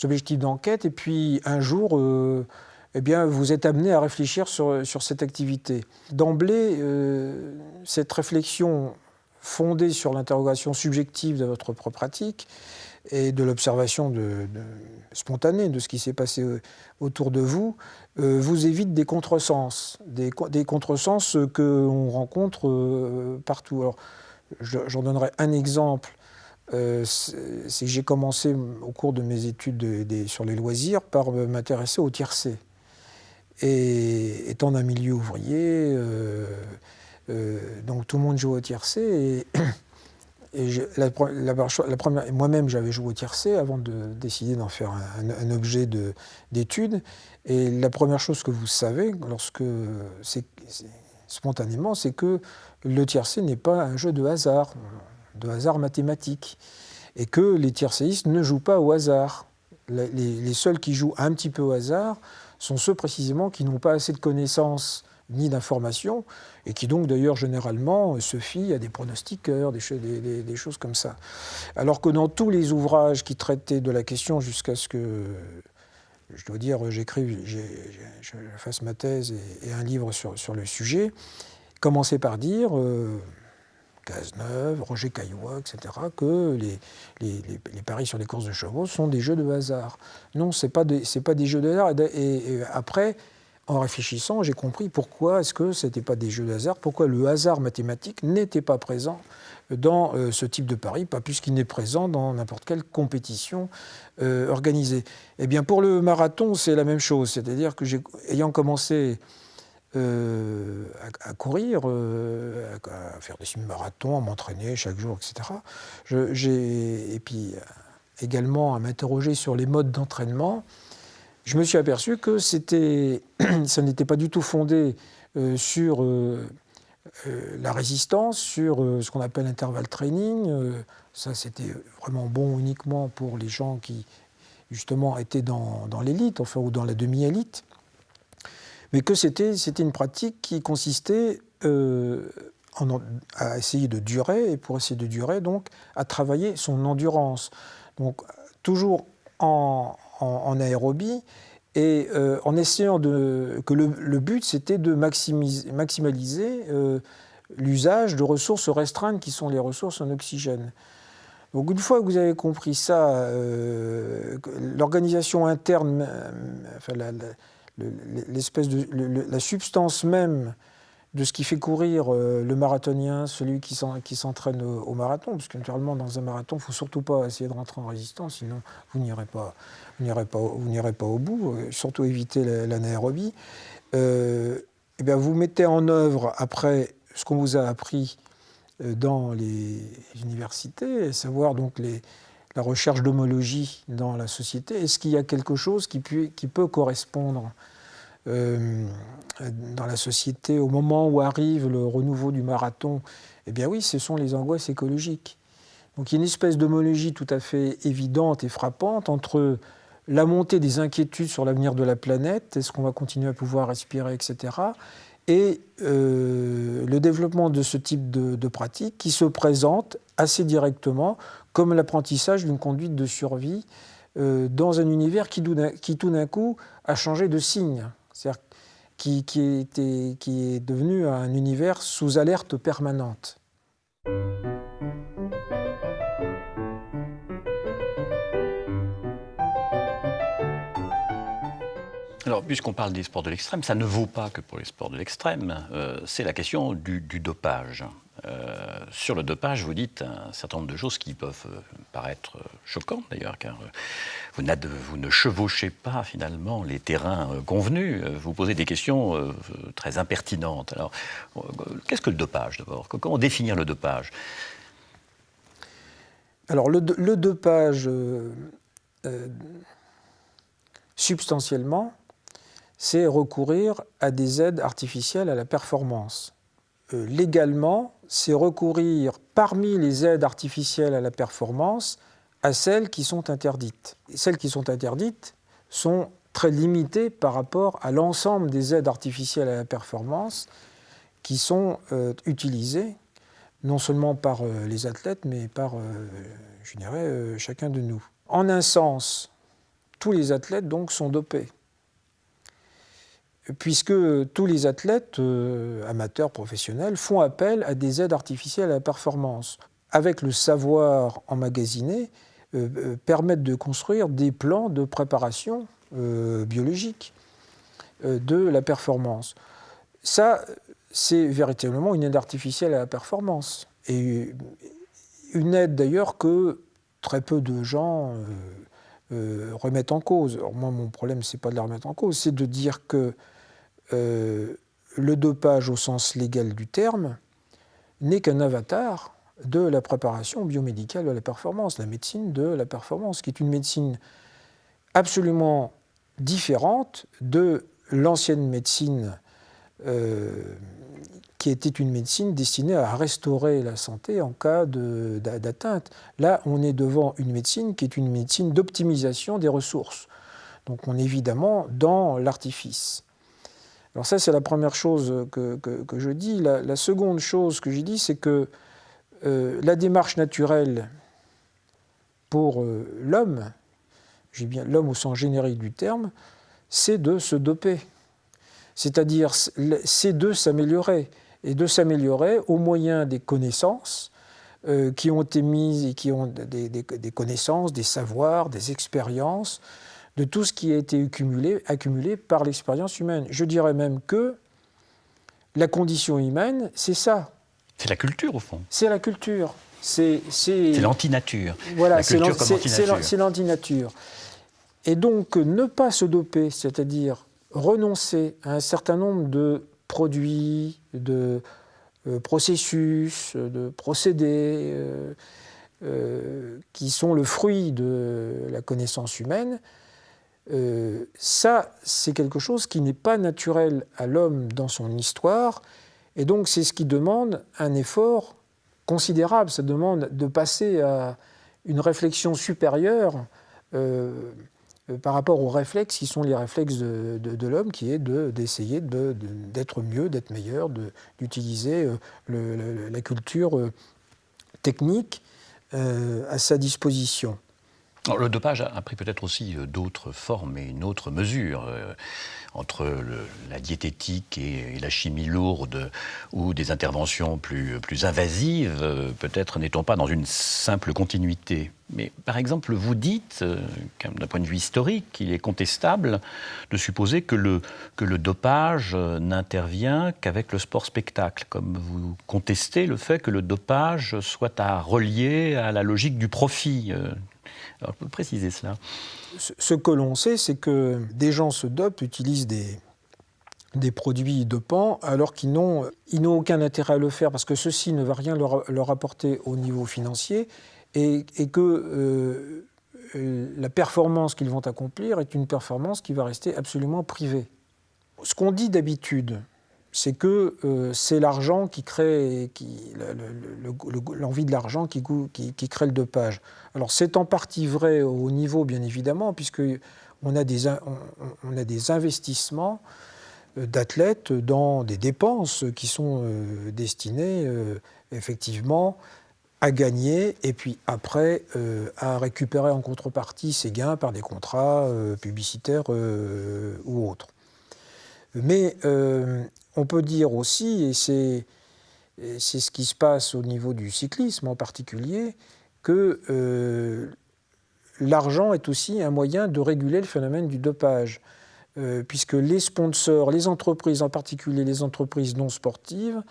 objectif d'enquête, et puis un jour, eh bien, vous êtes amené à réfléchir sur cette activité. D'emblée, cette réflexion fondée sur l'interrogation subjective de votre propre pratique et de l'observation spontanée de ce qui s'est passé autour de vous, vous évite des contresens, des contresens qu'on rencontre partout. Alors, j'en donnerai un exemple. C'est que j'ai commencé au cours de mes études sur les loisirs par m'intéresser au tiercé. Et étant d'un milieu ouvrier, donc tout le monde joue au tiercé. Moi-même, j'avais joué au tiercé avant de décider d'en faire un objet d'étude. Et la première chose que vous savez, spontanément, c'est que le tiercé n'est pas un jeu de hasard mathématique, et que les tiercéistes ne jouent pas au hasard. Les seuls qui jouent un petit peu au hasard sont ceux précisément qui n'ont pas assez de connaissances ni d'informations, et qui donc d'ailleurs généralement se fient à des pronostiqueurs, des choses comme ça. Alors que dans tous les ouvrages qui traitaient de la question jusqu'à ce que, je dois dire, je fasse ma thèse et un livre sur le sujet, commençaient par dire, Cazeneuve, Roger Caillois, etc., que les paris sur les courses de chevaux sont des jeux de hasard. Non, ce n'est pas des jeux de hasard. Et après, en réfléchissant, j'ai compris pourquoi est-ce que ce n'était pas des jeux de hasard, pourquoi le hasard mathématique n'était pas présent dans ce type de pari, pas plus qu'il n'est présent dans n'importe quelle compétition organisée. Eh bien, pour le marathon, c'est la même chose. C'est-à-dire que ayant commencé à courir, à faire des semi-marathons, à m'entraîner chaque jour, etc., et puis également à m'interroger sur les modes d'entraînement, je me suis aperçu que ça n'était pas du tout fondé sur la résistance, sur ce qu'on appelle l'intervalle training. Ça, c'était vraiment bon uniquement pour les gens qui, justement, étaient dans l'élite, enfin, ou dans la demi-élite. Mais que c'était une pratique qui consistait à essayer de durer, et pour essayer de durer, donc, à travailler son endurance. Donc, toujours en aérobie, et en essayant que le but, c'était de maximaliser l'usage de ressources restreintes qui sont les ressources en oxygène. Donc une fois que vous avez compris ça, l'organisation interne, enfin, la substance même de ce qui fait courir le marathonien, celui qui s'entraîne au marathon, parce que naturellement dans un marathon, il ne faut surtout pas essayer de rentrer en résistance, sinon vous n'irez pas au bout, surtout éviter l'anaérobie. Eh bien, vous mettez en œuvre après ce qu'on vous a appris dans les universités, à savoir donc la recherche d'homologie dans la société. Est-ce qu'il y a quelque chose qui peut correspondre dans la société au moment où arrive le renouveau du marathon? Eh bien oui, ce sont les angoisses écologiques. Donc il y a une espèce d'homologie tout à fait évidente et frappante entre la montée des inquiétudes sur l'avenir de la planète, est-ce qu'on va continuer à pouvoir respirer, etc., et le développement de ce type de pratique qui se présente assez directement comme l'apprentissage d'une conduite de survie dans un univers qui tout d'un coup a changé de signe, c'est-à-dire qui est devenu un univers sous alerte permanente. Alors, puisqu'on parle des sports de l'extrême, ça ne vaut pas que pour les sports de l'extrême. C'est la question du dopage. Sur le dopage, vous dites un certain nombre de choses qui peuvent paraître choquantes d'ailleurs, car vous ne chevauchez pas finalement les terrains convenus. Vous posez des questions très impertinentes. Alors, qu'est-ce que le dopage d'abord? Comment définir le dopage? Alors, le dopage, substantiellement, c'est recourir à des aides artificielles à la performance. Légalement, c'est recourir parmi les aides artificielles à la performance à celles qui sont interdites. Et celles qui sont interdites sont très limitées par rapport à l'ensemble des aides artificielles à la performance qui sont utilisées non seulement par les athlètes, mais par, je dirais, chacun de nous. En un sens, tous les athlètes donc sont dopés, puisque tous les athlètes, amateurs, professionnels, font appel à des aides artificielles à la performance. Avec le savoir emmagasiné, permettent de construire des plans de préparation biologique de la performance. Ça, c'est véritablement une aide artificielle à la performance. Et une aide d'ailleurs que très peu de gens remettent en cause. Alors moi, mon problème, ce n'est pas de la remettre en cause, c'est de dire que le dopage au sens légal du terme n'est qu'un avatar de la préparation biomédicale de la performance, la médecine de la performance, qui est une médecine absolument différente de l'ancienne médecine qui était une médecine destinée à restaurer la santé en cas d'atteinte. Là, on est devant une médecine qui est une médecine d'optimisation des ressources. Donc on est évidemment dans l'artifice. Alors ça, c'est la première chose que je dis. La seconde chose que j'ai dit, c'est que la démarche naturelle pour l'homme, j'ai bien l'homme au sens générique du terme, c'est de se doper. C'est-à-dire, c'est de s'améliorer, et de s'améliorer au moyen des connaissances qui ont été mises, et qui ont des connaissances, des savoirs, des expériences, de tout ce qui a été accumulé par l'expérience humaine. Je dirais même que la condition humaine, c'est ça. C'est la culture, au fond. C'est la culture. C'est l'antinature. Voilà, c'est l'antinature. Et donc, ne pas se doper, c'est-à-dire renoncer à un certain nombre de produits, de processus, de procédés qui sont le fruit de la connaissance humaine, ça, c'est quelque chose qui n'est pas naturel à l'homme dans son histoire, et donc c'est ce qui demande un effort considérable. Ça demande de passer à une réflexion supérieure par rapport aux réflexes qui sont les réflexes de l'homme, qui est d'essayer d'être mieux, d'être meilleur, d'utiliser la culture technique à sa disposition. Alors, le dopage a pris peut-être aussi d'autres formes et une autre mesure entre la diététique et la chimie lourde ou des interventions plus invasives. Peut-être n'est-on pas dans une simple continuité. Mais par exemple, vous dites, d'un point de vue historique, qu'il est contestable de supposer que le dopage n'intervient qu'avec le sport-spectacle, comme vous contestez le fait que le dopage soit à relier à la logique du profit. Alors, je peux préciser cela. Ce que l'on sait, c'est que des gens se dopent, utilisent des produits dopants, alors qu'ils n'ont aucun intérêt à le faire, parce que ceci ne va rien leur apporter au niveau financier, et que la performance qu'ils vont accomplir est une performance qui va rester absolument privée. Ce qu'on dit d'habitude, c'est que c'est l'argent qui crée, l'envie de l'argent qui crée le dopage. Alors c'est en partie vrai au niveau, bien évidemment, puisqu'on a des investissements d'athlètes dans des dépenses qui sont destinées effectivement à gagner et puis après à récupérer en contrepartie ces gains par des contrats publicitaires ou autres. Mais on peut dire aussi, et c'est ce qui se passe au niveau du cyclisme en particulier, que l'argent est aussi un moyen de réguler le phénomène du dopage, puisque les sponsors, les entreprises, en particulier les entreprises non sportives,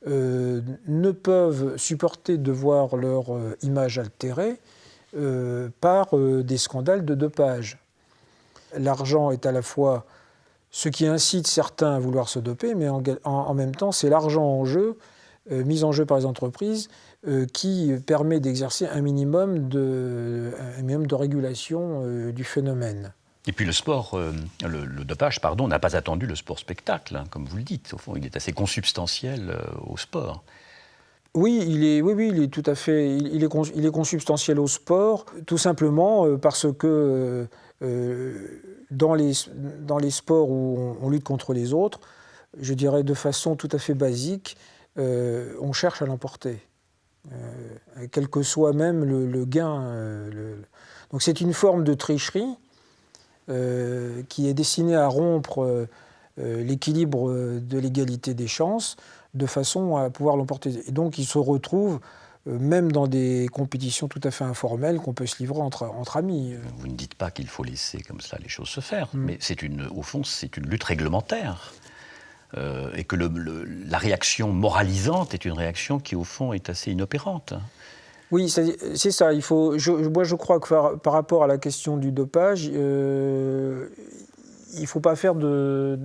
ne peuvent supporter de voir leur image altérée par des scandales de dopage. L'argent est à la fois ce qui incite certains à vouloir se doper, mais en même temps, c'est l'argent en jeu, mis en jeu par les entreprises, qui permet d'exercer un minimum de régulation du phénomène. Et puis le dopage, n'a pas attendu le sport spectacle, hein, comme vous le dites. Au fond, il est assez consubstantiel au sport. Oui, il est tout à fait, il est consubstantiel au sport, tout simplement parce que dans les sports où on lutte contre les autres, je dirais de façon tout à fait basique, on cherche à l'emporter, quel que soit même le gain. Donc c'est une forme de tricherie qui est destinée à rompre l'équilibre de l'égalité des chances, de façon à pouvoir l'emporter. Et donc, il se retrouve, même dans des compétitions tout à fait informelles, qu'on peut se livrer entre amis. Vous ne dites pas qu'il faut laisser comme cela les choses se faire, mais au fond, c'est une lutte réglementaire. Et que la réaction moralisante est une réaction qui, au fond, est assez inopérante. Oui, c'est ça. Moi, je crois que par rapport à la question du dopage, il ne faut pas faire de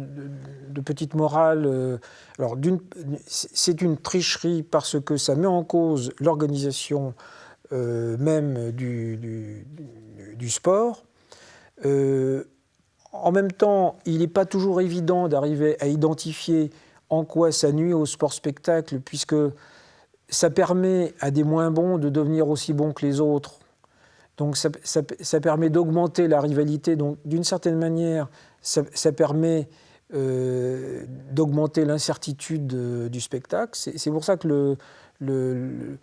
petite morale. Alors, c'est une tricherie parce que ça met en cause l'organisation même du sport. En même temps, il n'est pas toujours évident d'arriver à identifier en quoi ça nuit au sport-spectacle, puisque ça permet à des moins bons de devenir aussi bons que les autres. Donc ça permet d'augmenter la rivalité. Donc d'une certaine manière, ça permet d'augmenter l'incertitude du spectacle. C'est pour ça que le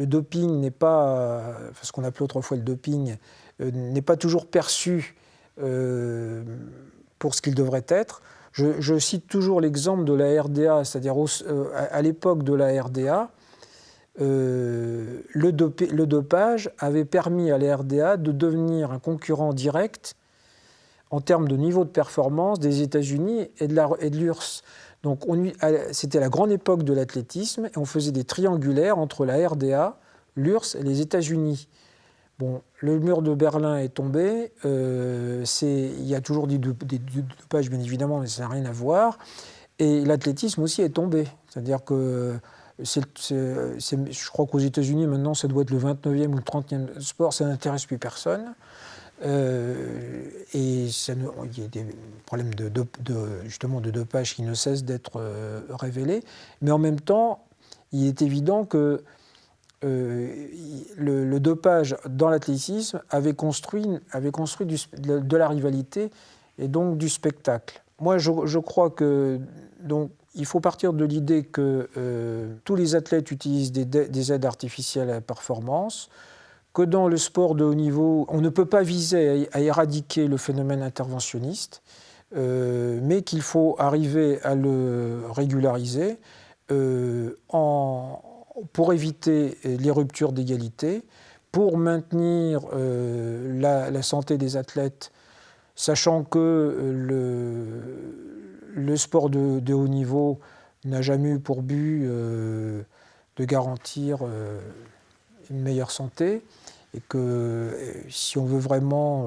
doping n'est pas, ce qu'on appelait autrefois le doping, n'est pas toujours perçu pour ce qu'il devrait être. Je cite toujours l'exemple de la RDA, c'est-à-dire à l'époque de la RDA, le dopage avait permis à la RDA de devenir un concurrent direct en termes de niveau de performance des États-Unis et de l'URSS. Donc c'était la grande époque de l'athlétisme et on faisait des triangulaires entre la RDA, l'URSS et les États-Unis. Bon, le mur de Berlin est tombé, il y a toujours du dopage bien évidemment, mais ça n'a rien à voir. Et l'athlétisme aussi est tombé. C'est-à-dire que je crois qu'aux États-Unis maintenant ça doit être le 29e ou le 30e sport, ça n'intéresse plus personne. Et il y a des problèmes justement de dopage qui ne cessent d'être révélés. Mais en même temps, il est évident que le dopage dans l'athlétisme avait construit de la rivalité et donc du spectacle. Moi, je crois que il faut partir de l'idée que tous les athlètes utilisent des aides artificielles à performance, que dans le sport de haut niveau, on ne peut pas viser à éradiquer le phénomène interventionniste, mais qu'il faut arriver à le régulariser pour éviter les ruptures d'égalité, pour maintenir la santé des athlètes, sachant que le sport de haut niveau n'a jamais eu pour but de garantir une meilleure santé, et que si on veut vraiment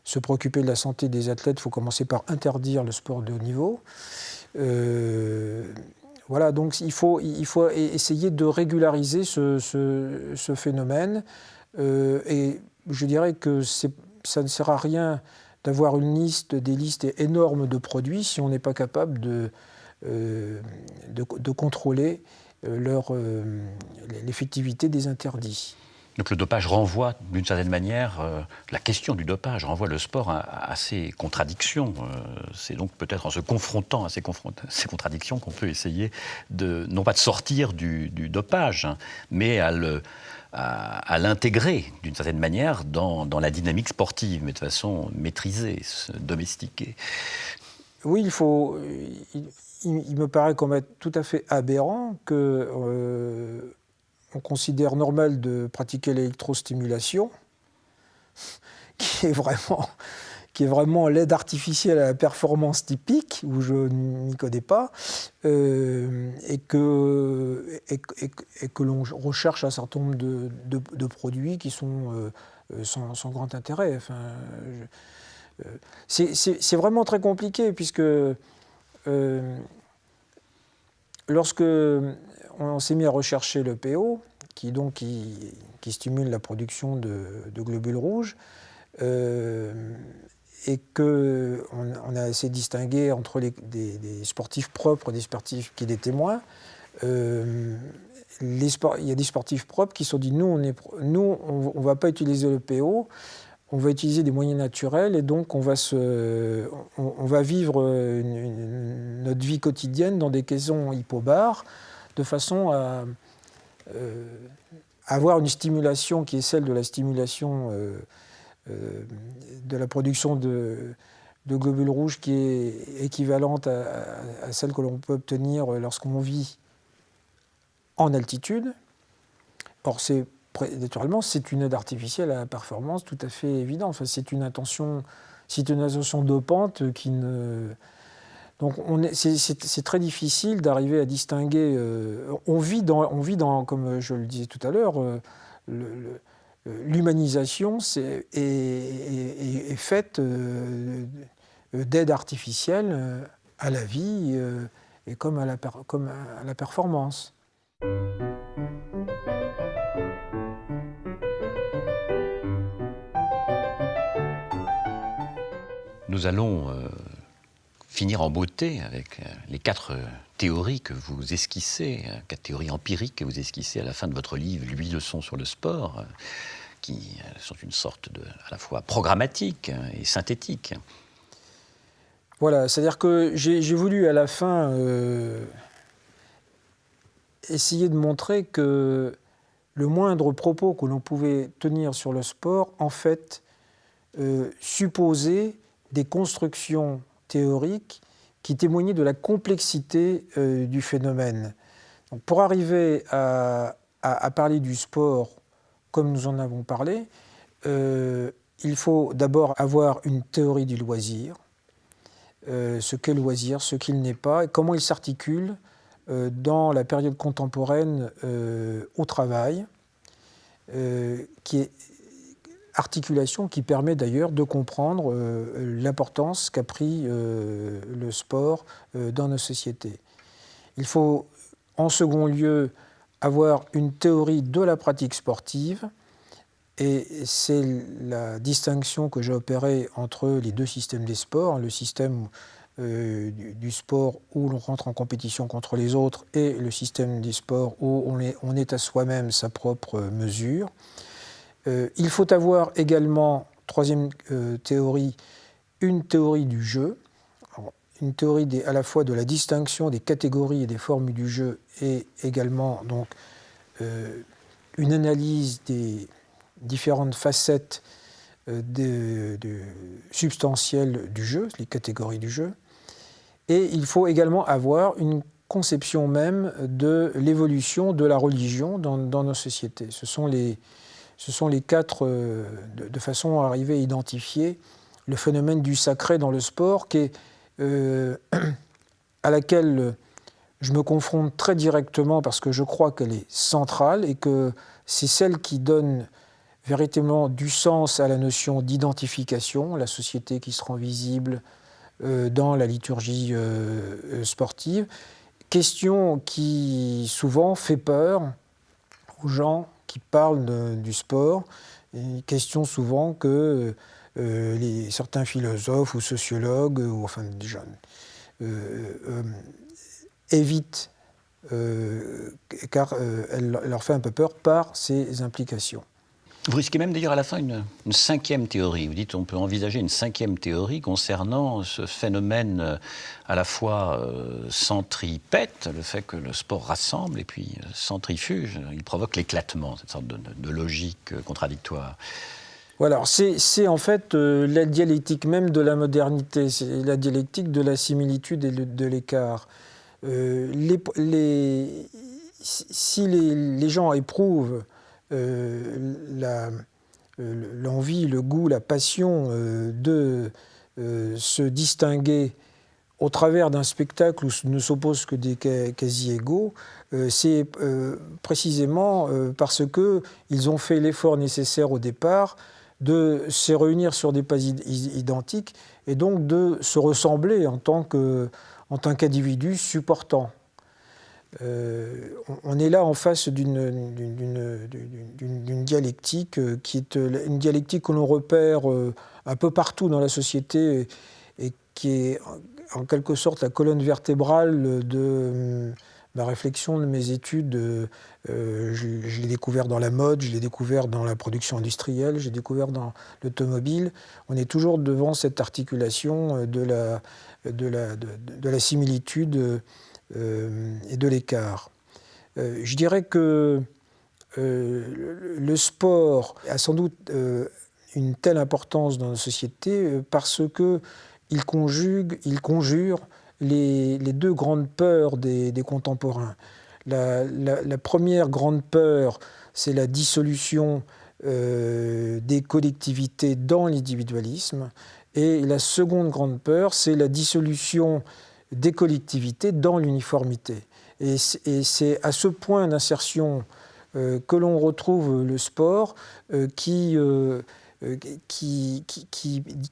se préoccuper de la santé des athlètes, il faut commencer par interdire le sport de haut niveau. Voilà, donc il faut essayer de régulariser ce phénomène. Et je dirais que ça ne sert à rien d'avoir des listes énormes de produits si on n'est pas capable de contrôler l'effectivité des interdits. Donc le dopage renvoie, d'une certaine manière, la question du dopage renvoie le sport à ses contradictions. C'est donc peut-être en se confrontant à ces contradictions qu'on peut essayer non pas de sortir du dopage, hein, mais à l'intégrer, d'une certaine manière, dans la dynamique sportive, mais de façon maîtrisée, domestiquée. Oui, il me paraît comme être tout à fait aberrant que on considère normal de pratiquer l'électrostimulation, qui est vraiment l'aide artificielle à la performance typique, où je n'y connais pas, et que l'on recherche un certain nombre de produits qui sont sans grand intérêt. Enfin, c'est vraiment très compliqué, puisque lorsque on s'est mis à rechercher le PO, qui stimule la production de globules rouges, et qu'on a assez distingué entre des sportifs propres et des sportifs qui étaient témoins. Il y a des sportifs propres qui se sont dit nous, on ne va pas utiliser le PO, on va utiliser des moyens naturels et donc on va vivre notre vie quotidienne dans des caissons hypobares de façon à avoir une stimulation qui est celle de la stimulation de la production de globules rouges qui est équivalente à celle que l'on peut obtenir lorsqu'on vit en altitude. Or, naturellement, c'est une aide artificielle à la performance tout à fait évidente. Enfin, c'est une intention dopante qui ne... Donc, c'est très difficile d'arriver à distinguer... on vit dans, comme je le disais tout à l'heure, l'humanisation est faite d'aide artificielle à la vie et comme à la performance. Nous allons finir en beauté avec les 4 théories que vous esquissez, 4 théories empiriques que vous esquissez à la fin de votre livre « 8 leçons sur le sport », qui sont une sorte à la fois programmatique et synthétique. Voilà, c'est-à-dire que j'ai voulu à la fin essayer de montrer que le moindre propos que l'on pouvait tenir sur le sport, en fait, supposait des constructions théoriques qui témoignaient de la complexité du phénomène. Donc, pour arriver à parler du sport comme nous en avons parlé, il faut d'abord avoir une théorie du loisir, ce qu'est le loisir, ce qu'il n'est pas, et comment il s'articule dans la période contemporaine au travail, qui est articulation qui permet d'ailleurs de comprendre l'importance qu'a pris le sport dans nos sociétés. Il faut en second lieu avoir une théorie de la pratique sportive, et c'est la distinction que j'ai opérée entre les 2 systèmes des sports, le système du sport où l'on rentre en compétition contre les autres et le système des sports où on est à soi-même sa propre mesure. Il faut avoir également, 3e théorie, une théorie du jeu, alors, une théorie à la fois de la distinction des catégories et des formes du jeu et également donc, une analyse des différentes facettes substantielles du jeu, les catégories du jeu. Et il faut également avoir une conception même de l'évolution de la religion dans nos sociétés. Ce sont les 4, de façon à arriver à identifier le phénomène du sacré dans le sport, à laquelle je me confronte très directement parce que je crois qu'elle est centrale et que c'est celle qui donne véritablement du sens à la notion d'identification, la société qui se rend visible dans la liturgie sportive. Question qui souvent fait peur aux gens qui parlent du sport, et question souvent que certains philosophes ou sociologues, ou enfin des jeunes, évitent, car elle leur fait un peu peur par ses implications. Vous risquez même d'ailleurs à la fin une 5e théorie. Vous dites qu'on peut envisager une 5e théorie concernant ce phénomène à la fois centripète, le fait que le sport rassemble, et puis centrifuge, il provoque l'éclatement, cette sorte de logique contradictoire. Voilà, c'est en fait la dialectique même de la modernité, c'est la dialectique de la similitude et de l'écart. Si les gens éprouvent l'envie, le goût, la passion de se distinguer au travers d'un spectacle où ne s'opposent que des quasi-égaux, c'est précisément parce qu'ils ont fait l'effort nécessaire au départ de se réunir sur des pas identiques et donc de se ressembler en tant qu'individus supportants. on est là en face d'une dialectique qui est une dialectique que l'on repère un peu partout dans la société et qui est en quelque sorte la colonne vertébrale de ma réflexion, de mes études. Je l'ai découvert dans la mode, je l'ai découvert dans la production industrielle, j'ai découvert dans l'automobile. On est toujours devant cette articulation de la similitude et de l'écart. Je dirais que le sport a sans doute une telle importance dans la société parce qu'il conjure les deux grandes peurs des contemporains. La première grande peur, c'est la dissolution des collectivités dans l'individualisme. Et la seconde grande peur, c'est la dissolution des collectivités dans l'uniformité. Et c'est à ce point d'insertion que l'on retrouve le sport qui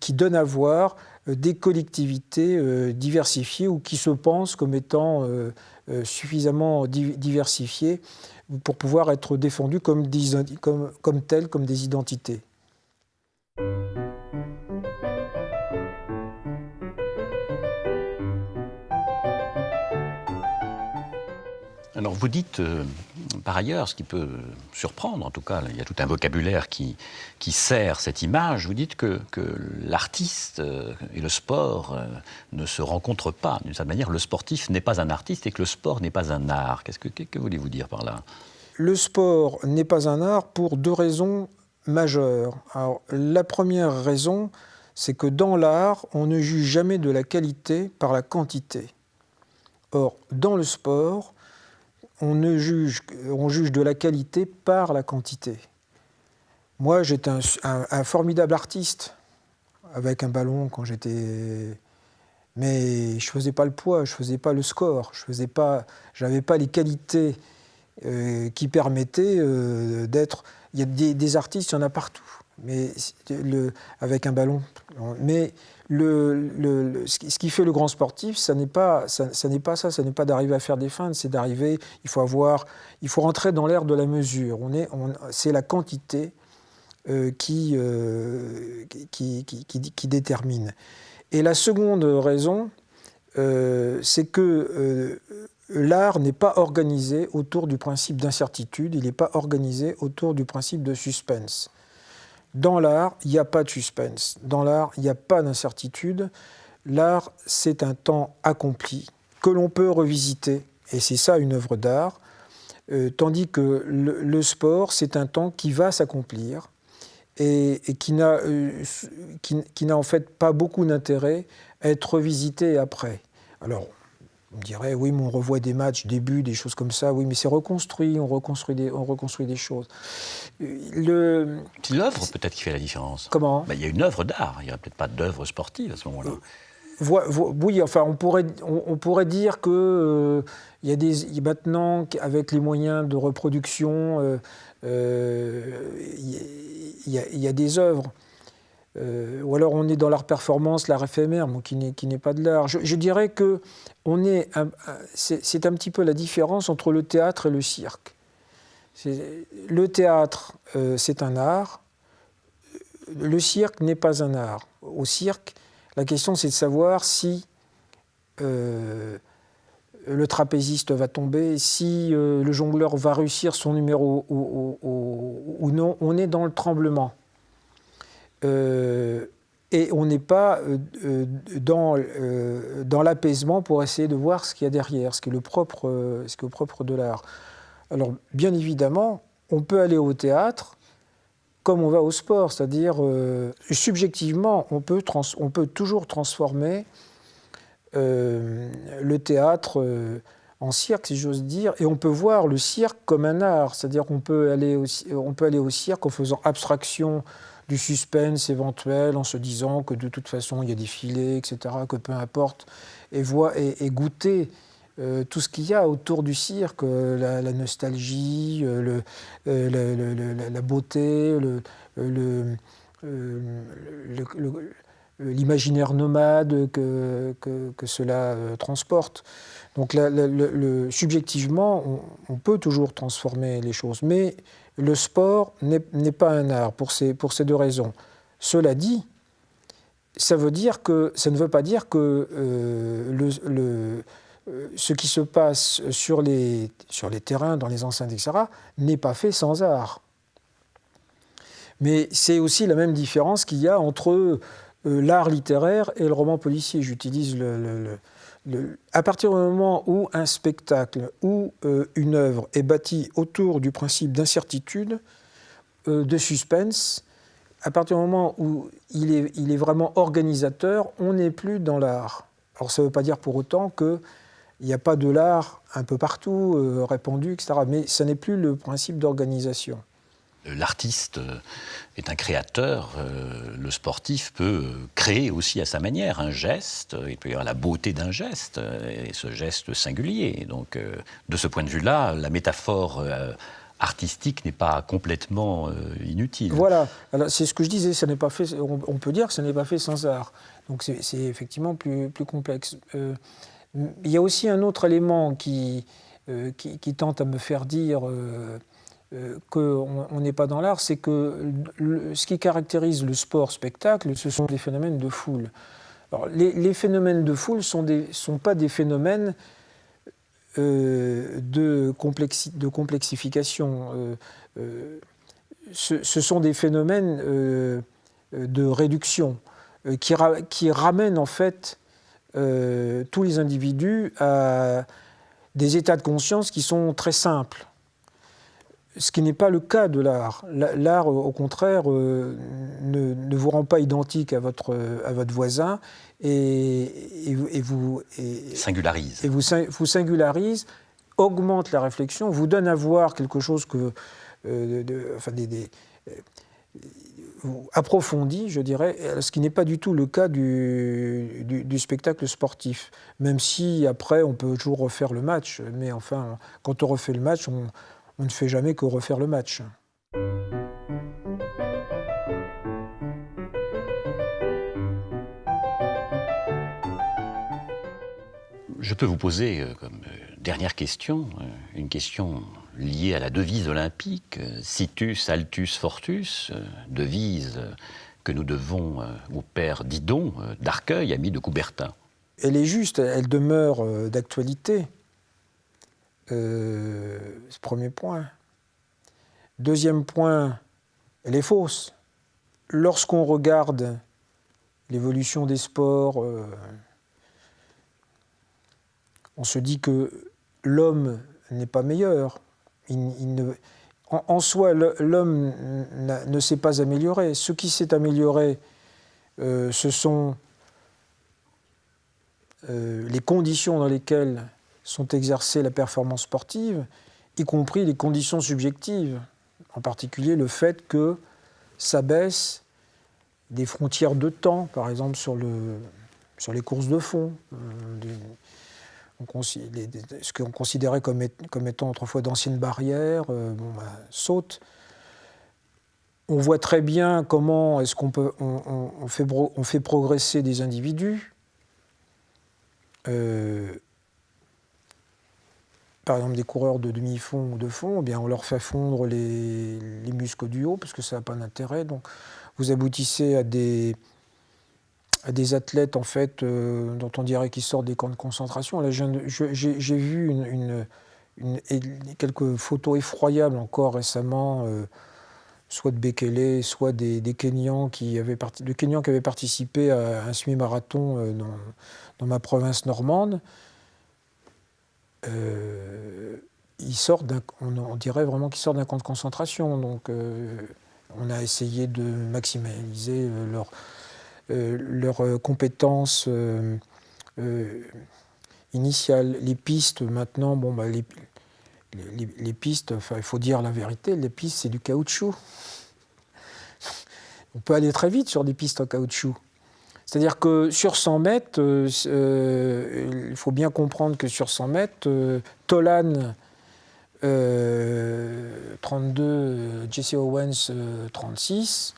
donne à voir des collectivités diversifiées ou qui se pensent comme étant suffisamment diversifiées pour pouvoir être défendues comme telles, comme des identités. Alors vous dites, par ailleurs, ce qui peut surprendre, en tout cas, il y a tout un vocabulaire qui sert cette image, vous dites que l'artiste et le sport ne se rencontrent pas. D'une certaine manière, le sportif n'est pas un artiste et que le sport n'est pas un art. Que voulez-vous dire par là ? Le sport n'est pas un art pour deux raisons majeures. Alors, la première raison, c'est que dans l'art, on ne juge jamais de la qualité par la quantité. Or, dans le sport, on juge de la qualité par la quantité. Moi, j'étais un formidable artiste avec un ballon quand j'étais... Mais je ne faisais pas le poids, je ne faisais pas le score, je n'avais pas les qualités qui permettaient d'être... Il y a des artistes, il y en a partout, mais avec un ballon. Mais ce qui fait le grand sportif, ça n'est pas ça, ça n'est pas d'arriver à faire des feintes, c'est d'arriver, il faut rentrer dans l'ère de la mesure. C'est la quantité qui détermine. Et la seconde raison, c'est que l'art n'est pas organisé autour du principe d'incertitude, il n'est pas organisé autour du principe de suspense. Dans l'art, il n'y a pas de suspense. Dans l'art, il n'y a pas d'incertitude. L'art, c'est un temps accompli que l'on peut revisiter. Et c'est ça une œuvre d'art. Tandis que le sport, c'est un temps qui va s'accomplir et qui n'a en fait pas beaucoup d'intérêt à être revisité après. Alors, on dirait, oui, mais on revoit des matchs, des buts, des choses comme ça. Oui, mais c'est reconstruit, on reconstruit des choses. C'est l'œuvre peut-être qui fait la différence. Comment ? Il y a une œuvre d'art, il n'y aurait peut-être pas d'œuvre sportive à ce moment-là. Oui, enfin, on pourrait dire que il y a maintenant, avec les moyens de reproduction, il y a des œuvres. Ou alors on est dans l'art performance, l'art éphémère, qui n'est pas de l'art. Je dirais que c'est un petit peu la différence entre le théâtre et le cirque. Le théâtre, c'est un art. Le cirque n'est pas un art. Au cirque, la question c'est de savoir si le trapéziste va tomber, si le jongleur va réussir son numéro ou non. On est dans le tremblement. Et on n'est pas dans l'apaisement pour essayer de voir ce qu'il y a derrière, ce qui est le propre de l'art. Alors, bien évidemment, on peut aller au théâtre comme on va au sport, c'est-à-dire, subjectivement, on peut toujours transformer le théâtre en cirque, si j'ose dire, et on peut voir le cirque comme un art, c'est-à-dire qu'on peut aller au cirque en faisant abstraction du suspense éventuel, en se disant que de toute façon il y a des filets, etc., que peu importe, et goûter tout ce qu'il y a autour du cirque, la nostalgie, la beauté, l'imaginaire nomade que cela transporte. Donc subjectivement, on peut toujours transformer les choses, mais le sport n'est pas un art pour ces deux raisons. Cela dit, ça ne veut pas dire que ce qui se passe sur les terrains, dans les enceintes, etc., n'est pas fait sans art. Mais c'est aussi la même différence qu'il y a entre l'art littéraire et le roman policier. J'utilise à partir du moment où un spectacle ou une œuvre est bâtie autour du principe d'incertitude, de suspense, à partir du moment où il est vraiment organisateur, on n'est plus dans l'art. Alors ça ne veut pas dire pour autant qu'il n'y a pas de l'art un peu partout, répandu, etc. Mais ça n'est plus le principe d'organisation. L'artiste est un créateur, le sportif peut créer aussi à sa manière un geste, il peut y avoir la beauté d'un geste, et ce geste singulier. Donc de ce point de vue-là, la métaphore artistique n'est pas complètement inutile. Voilà, alors, c'est ce que je disais, ça n'est pas fait, on peut dire que ça n'est pas fait sans art. Donc c'est effectivement plus complexe. Il y a aussi un autre élément qui tente à me faire dire qu'on n'est pas dans l'art, c'est que ce qui caractérise le sport-spectacle, ce sont des phénomènes de foule. Alors, les phénomènes de foule ne sont pas des phénomènes de complexification. Ce sont des phénomènes de réduction qui ramènent en fait tous les individus à des états de conscience qui sont très simples. Ce qui n'est pas le cas de l'art. L'art, au contraire, ne vous rend pas identique à votre voisin et vous singularise, augmente la réflexion, vous donne à voir quelque chose approfondi, je dirais, ce qui n'est pas du tout le cas du spectacle sportif. Même si, après, on peut toujours refaire le match. Mais enfin, quand on refait le match, on ne fait jamais que refaire le match. Je peux vous poser comme dernière question, une question liée à la devise olympique, Situs, Altus, Fortus, devise que nous devons au père Didon d'Arcueil, ami de Coubertin. Elle est juste, elle demeure d'actualité. C'est premier point. Deuxième point, elle est fausse. Lorsqu'on regarde l'évolution des sports, on se dit que l'homme n'est pas meilleur. En soi, l'homme ne s'est pas amélioré. Ce qui s'est amélioré, ce sont les conditions dans lesquelles sont exercées la performance sportive, y compris les conditions subjectives, en particulier le fait que s'abaissent des frontières de temps, par exemple sur les courses de fond, ce qu'on considérait comme étant autrefois d'anciennes barrières, sautent. On voit très bien comment est-ce on fait progresser des individus. Par exemple, des coureurs de demi-fond ou de fond, eh bien, on leur fait fondre les muscles du haut parce que ça n'a pas d'intérêt. Donc, vous aboutissez à des athlètes en fait, dont on dirait qu'ils sortent des camps de concentration. Là, j'ai vu quelques photos effroyables encore récemment, soit de Bekele, soit des Kenyans qui avaient participé à un semi-marathon dans ma province normande. On dirait vraiment qu'ils sortent d'un camp de concentration. Donc, on a essayé de maximiser leurs compétences initiales. Les pistes, maintenant, les pistes, il faut dire la vérité, les pistes, c'est du caoutchouc. On peut aller très vite sur des pistes en caoutchouc. C'est-à-dire que sur 100 mètres, il faut bien comprendre que sur 100 mètres, Tolan 32, Jesse Owens 36,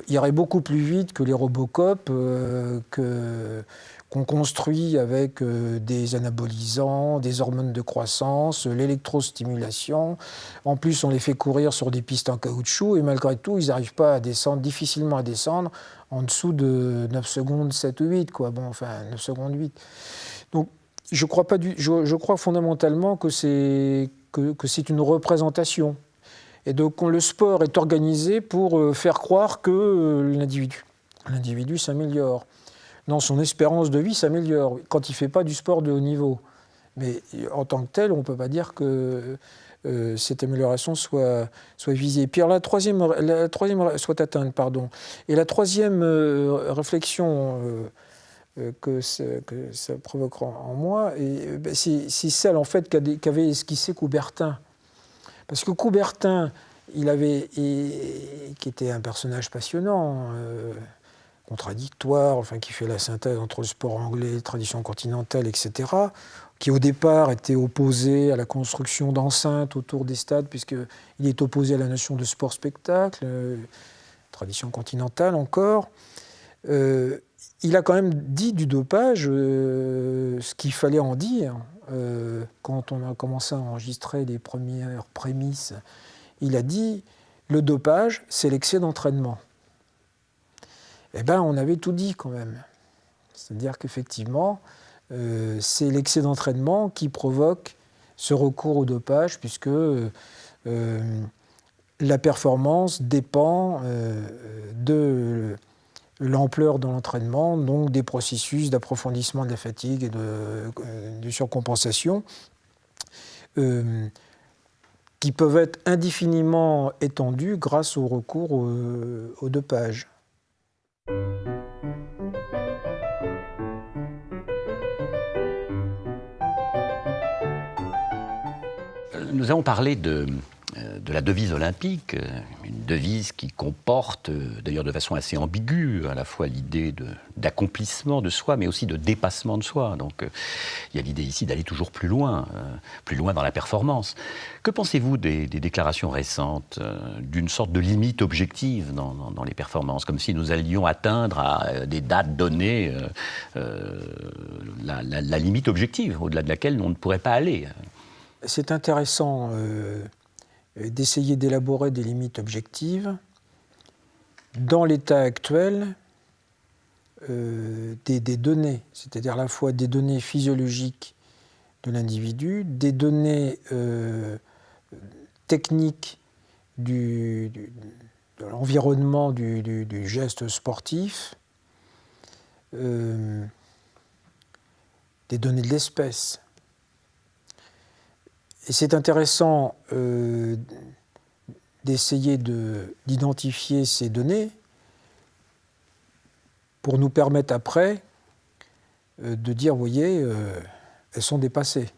irait beaucoup plus vite que les Robocop qu'on construit avec des anabolisants, des hormones de croissance, l'électrostimulation. En plus, on les fait courir sur des pistes en caoutchouc et malgré tout, ils n'arrivent pas à descendre, difficilement à descendre en dessous de 9 secondes 7 ou 8, quoi. Bon, enfin, 9 secondes 8. Donc, je crois fondamentalement que c'est une représentation. Et donc, le sport est organisé pour faire croire que l'individu s'améliore. Non, son espérance de vie s'améliore quand il ne fait pas du sport de haut niveau. Mais en tant que tel, on ne peut pas dire que cette amélioration soit visée. Puis alors, la troisième soit atteinte, pardon. Et la troisième réflexion que ça provoquera en moi, c'est celle en fait qu'avait esquissé Coubertin. Parce que Coubertin, qui était un personnage passionnant, contradictoire, enfin, qui fait la synthèse entre le sport anglais, tradition continentale, etc., qui au départ était opposé à la construction d'enceintes autour des stades, puisqu'il est opposé à la notion de sport-spectacle, tradition continentale encore. Il a quand même dit du dopage ce qu'il fallait en dire. Quand on a commencé à enregistrer les premières prémices, il a dit « le dopage, c'est l'excès d'entraînement ». Eh bien, on avait tout dit quand même. C'est-à-dire qu'effectivement, c'est l'excès d'entraînement qui provoque ce recours au dopage, puisque la performance dépend de l'ampleur de l'entraînement, donc des processus d'approfondissement de la fatigue et de surcompensation, qui peuvent être indéfiniment étendus grâce au recours au dopage. Nous avons parlé de la devise olympique, une devise qui comporte, d'ailleurs de façon assez ambiguë, à la fois l'idée d'accomplissement de soi, mais aussi de dépassement de soi. Donc il y a l'idée ici d'aller toujours plus loin dans la performance. Que pensez-vous des déclarations récentes d'une sorte de limite objective dans les performances, comme si nous allions atteindre à des dates données la limite objective, au-delà de laquelle on ne pourrait pas aller? C'est intéressant d'essayer d'élaborer des limites objectives. Dans l'état actuel, des données, c'est-à-dire à la fois des données physiologiques de l'individu, des données techniques de l'environnement du geste sportif, des données de l'espèce. Et c'est intéressant d'essayer d'identifier ces données pour nous permettre après de dire, vous voyez, elles sont dépassées.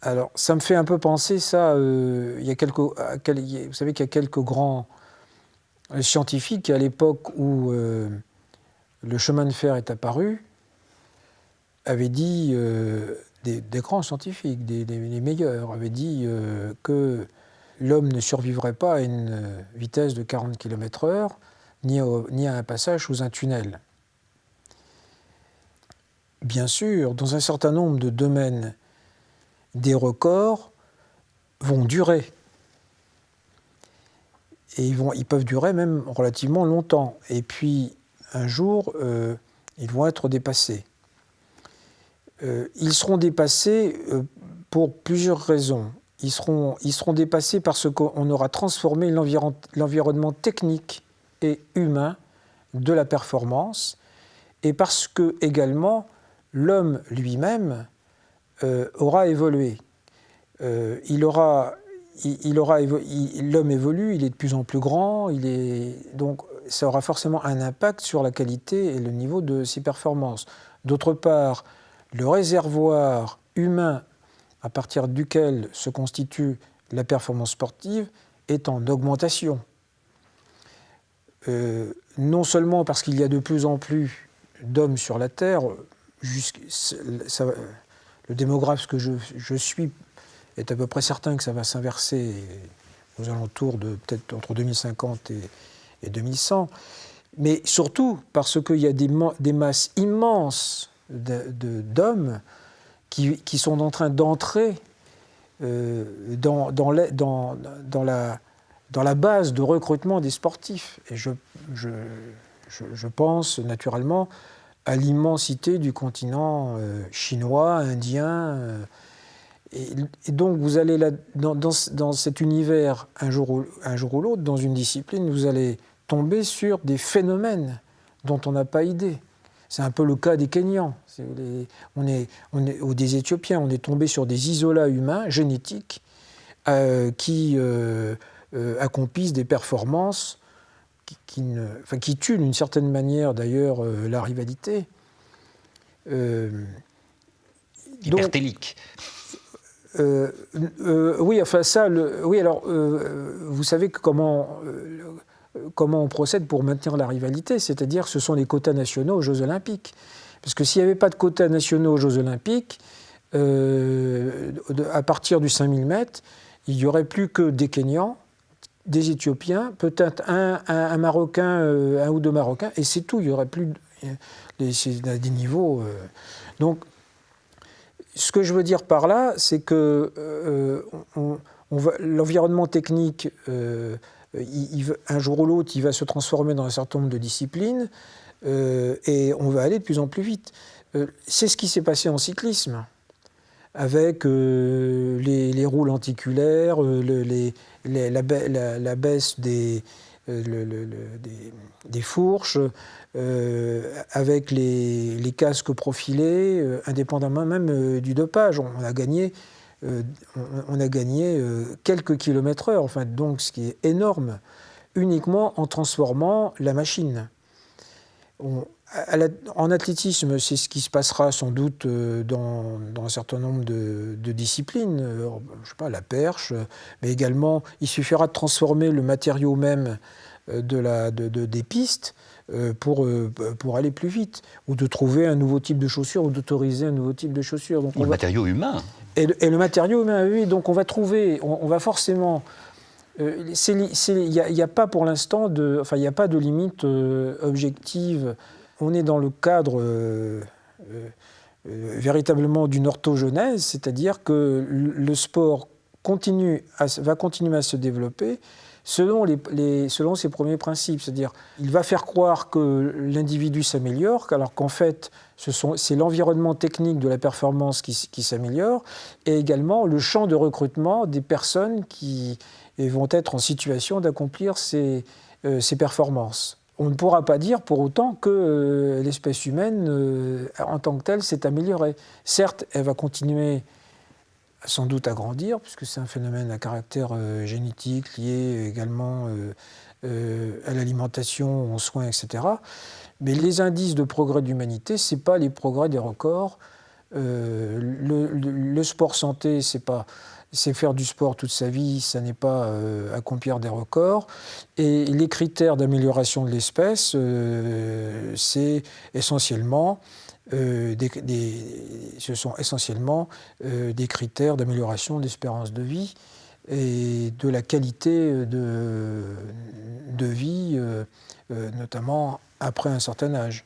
Alors, ça me fait un peu penser ça, vous savez qu'il y a quelques grands scientifiques à l'époque où le chemin de fer est apparu, avaient dit... Des grands scientifiques, les meilleurs, avaient dit que l'homme ne survivrait pas à une vitesse de 40 km/h, ni à un passage sous un tunnel. Bien sûr, dans un certain nombre de domaines, des records vont durer. Et ils peuvent durer même relativement longtemps. Et puis, un jour, ils vont être dépassés. Ils seront dépassés pour plusieurs raisons. Ils seront dépassés parce qu'on aura transformé l'environnement technique et humain de la performance, et parce que également l'homme lui-même aura évolué. L'homme évolue, il est de plus en plus grand, donc ça aura forcément un impact sur la qualité et le niveau de ses performances. D'autre part, le réservoir humain à partir duquel se constitue la performance sportive est en augmentation. Non seulement parce qu'il y a de plus en plus d'hommes sur la Terre, le démographe que je suis est à peu près certain que ça va s'inverser aux alentours de peut-être entre 2050 et 2100, mais surtout parce qu'il y a des masses immenses d'hommes qui sont en train d'entrer dans la base de recrutement des sportifs. Et je pense naturellement à l'immensité du continent chinois, indien. Et donc vous allez là, dans cet univers, un jour ou l'autre, dans une discipline, vous allez tomber sur des phénomènes dont on n'a pas idée. C'est un peu le cas des Kenyans, ou des Éthiopiens. On est tombé sur des isolats humains, génétiques, qui accomplissent des performances qui tuent d'une certaine manière d'ailleurs la rivalité. Hypertélique. Oui, enfin ça, oui, alors vous savez comment on procède pour maintenir la rivalité, c'est-à-dire ce sont les quotas nationaux aux Jeux Olympiques. Parce que s'il n'y avait pas de quotas nationaux aux Jeux Olympiques, à partir du 5000 mètres, il n'y aurait plus que des Kenyans, des Éthiopiens, peut-être un Marocain, un ou deux Marocains, et c'est tout, il n'y aurait plus des niveaux. Donc, ce que je veux dire par là, c'est que l'environnement technique, un jour ou l'autre, il va se transformer dans un certain nombre de disciplines et on va aller de plus en plus vite. C'est ce qui s'est passé en cyclisme, avec les roues lenticulaires, la baisse des fourches, avec les casques profilés, indépendamment même du dopage. On a gagné quelques kilomètres heure, enfin, donc ce qui est énorme, uniquement en transformant la machine. En athlétisme, c'est ce qui se passera sans doute dans un certain nombre de disciplines, je sais pas, la perche, mais également il suffira de transformer le matériau même des pistes pour aller plus vite, ou de trouver un nouveau type de chaussures, ou d'autoriser un nouveau type de chaussures. Donc le matériau humain. Et le matériau humain, oui, donc on va trouver, on va forcément... Il n'y a pas pour l'instant il n'y a pas de limite objective. On est dans le cadre véritablement d'une orthogenèse, c'est-à-dire que le sport va continuer à se développer selon ses premiers principes. C'est-à-dire il va faire croire que l'individu s'améliore, alors qu'en fait, c'est l'environnement technique de la performance qui s'améliore, et également le champ de recrutement des personnes qui vont être en situation d'accomplir ces performances. On ne pourra pas dire pour autant que l'espèce humaine, en tant que telle, s'est améliorée. Certes, elle va continuer sans doute à grandir, puisque c'est un phénomène à caractère génétique, lié également à l'alimentation, aux soins, etc. Mais les indices de progrès de l'humanité, ce n'est pas les progrès des records. Le sport santé, c'est faire du sport toute sa vie, ça n'est pas accomplir des records. Et les critères d'amélioration de l'espèce, c'est essentiellement ce sont essentiellement des critères d'amélioration de l'espérance de vie et de la qualité de vie, notamment après un certain âge.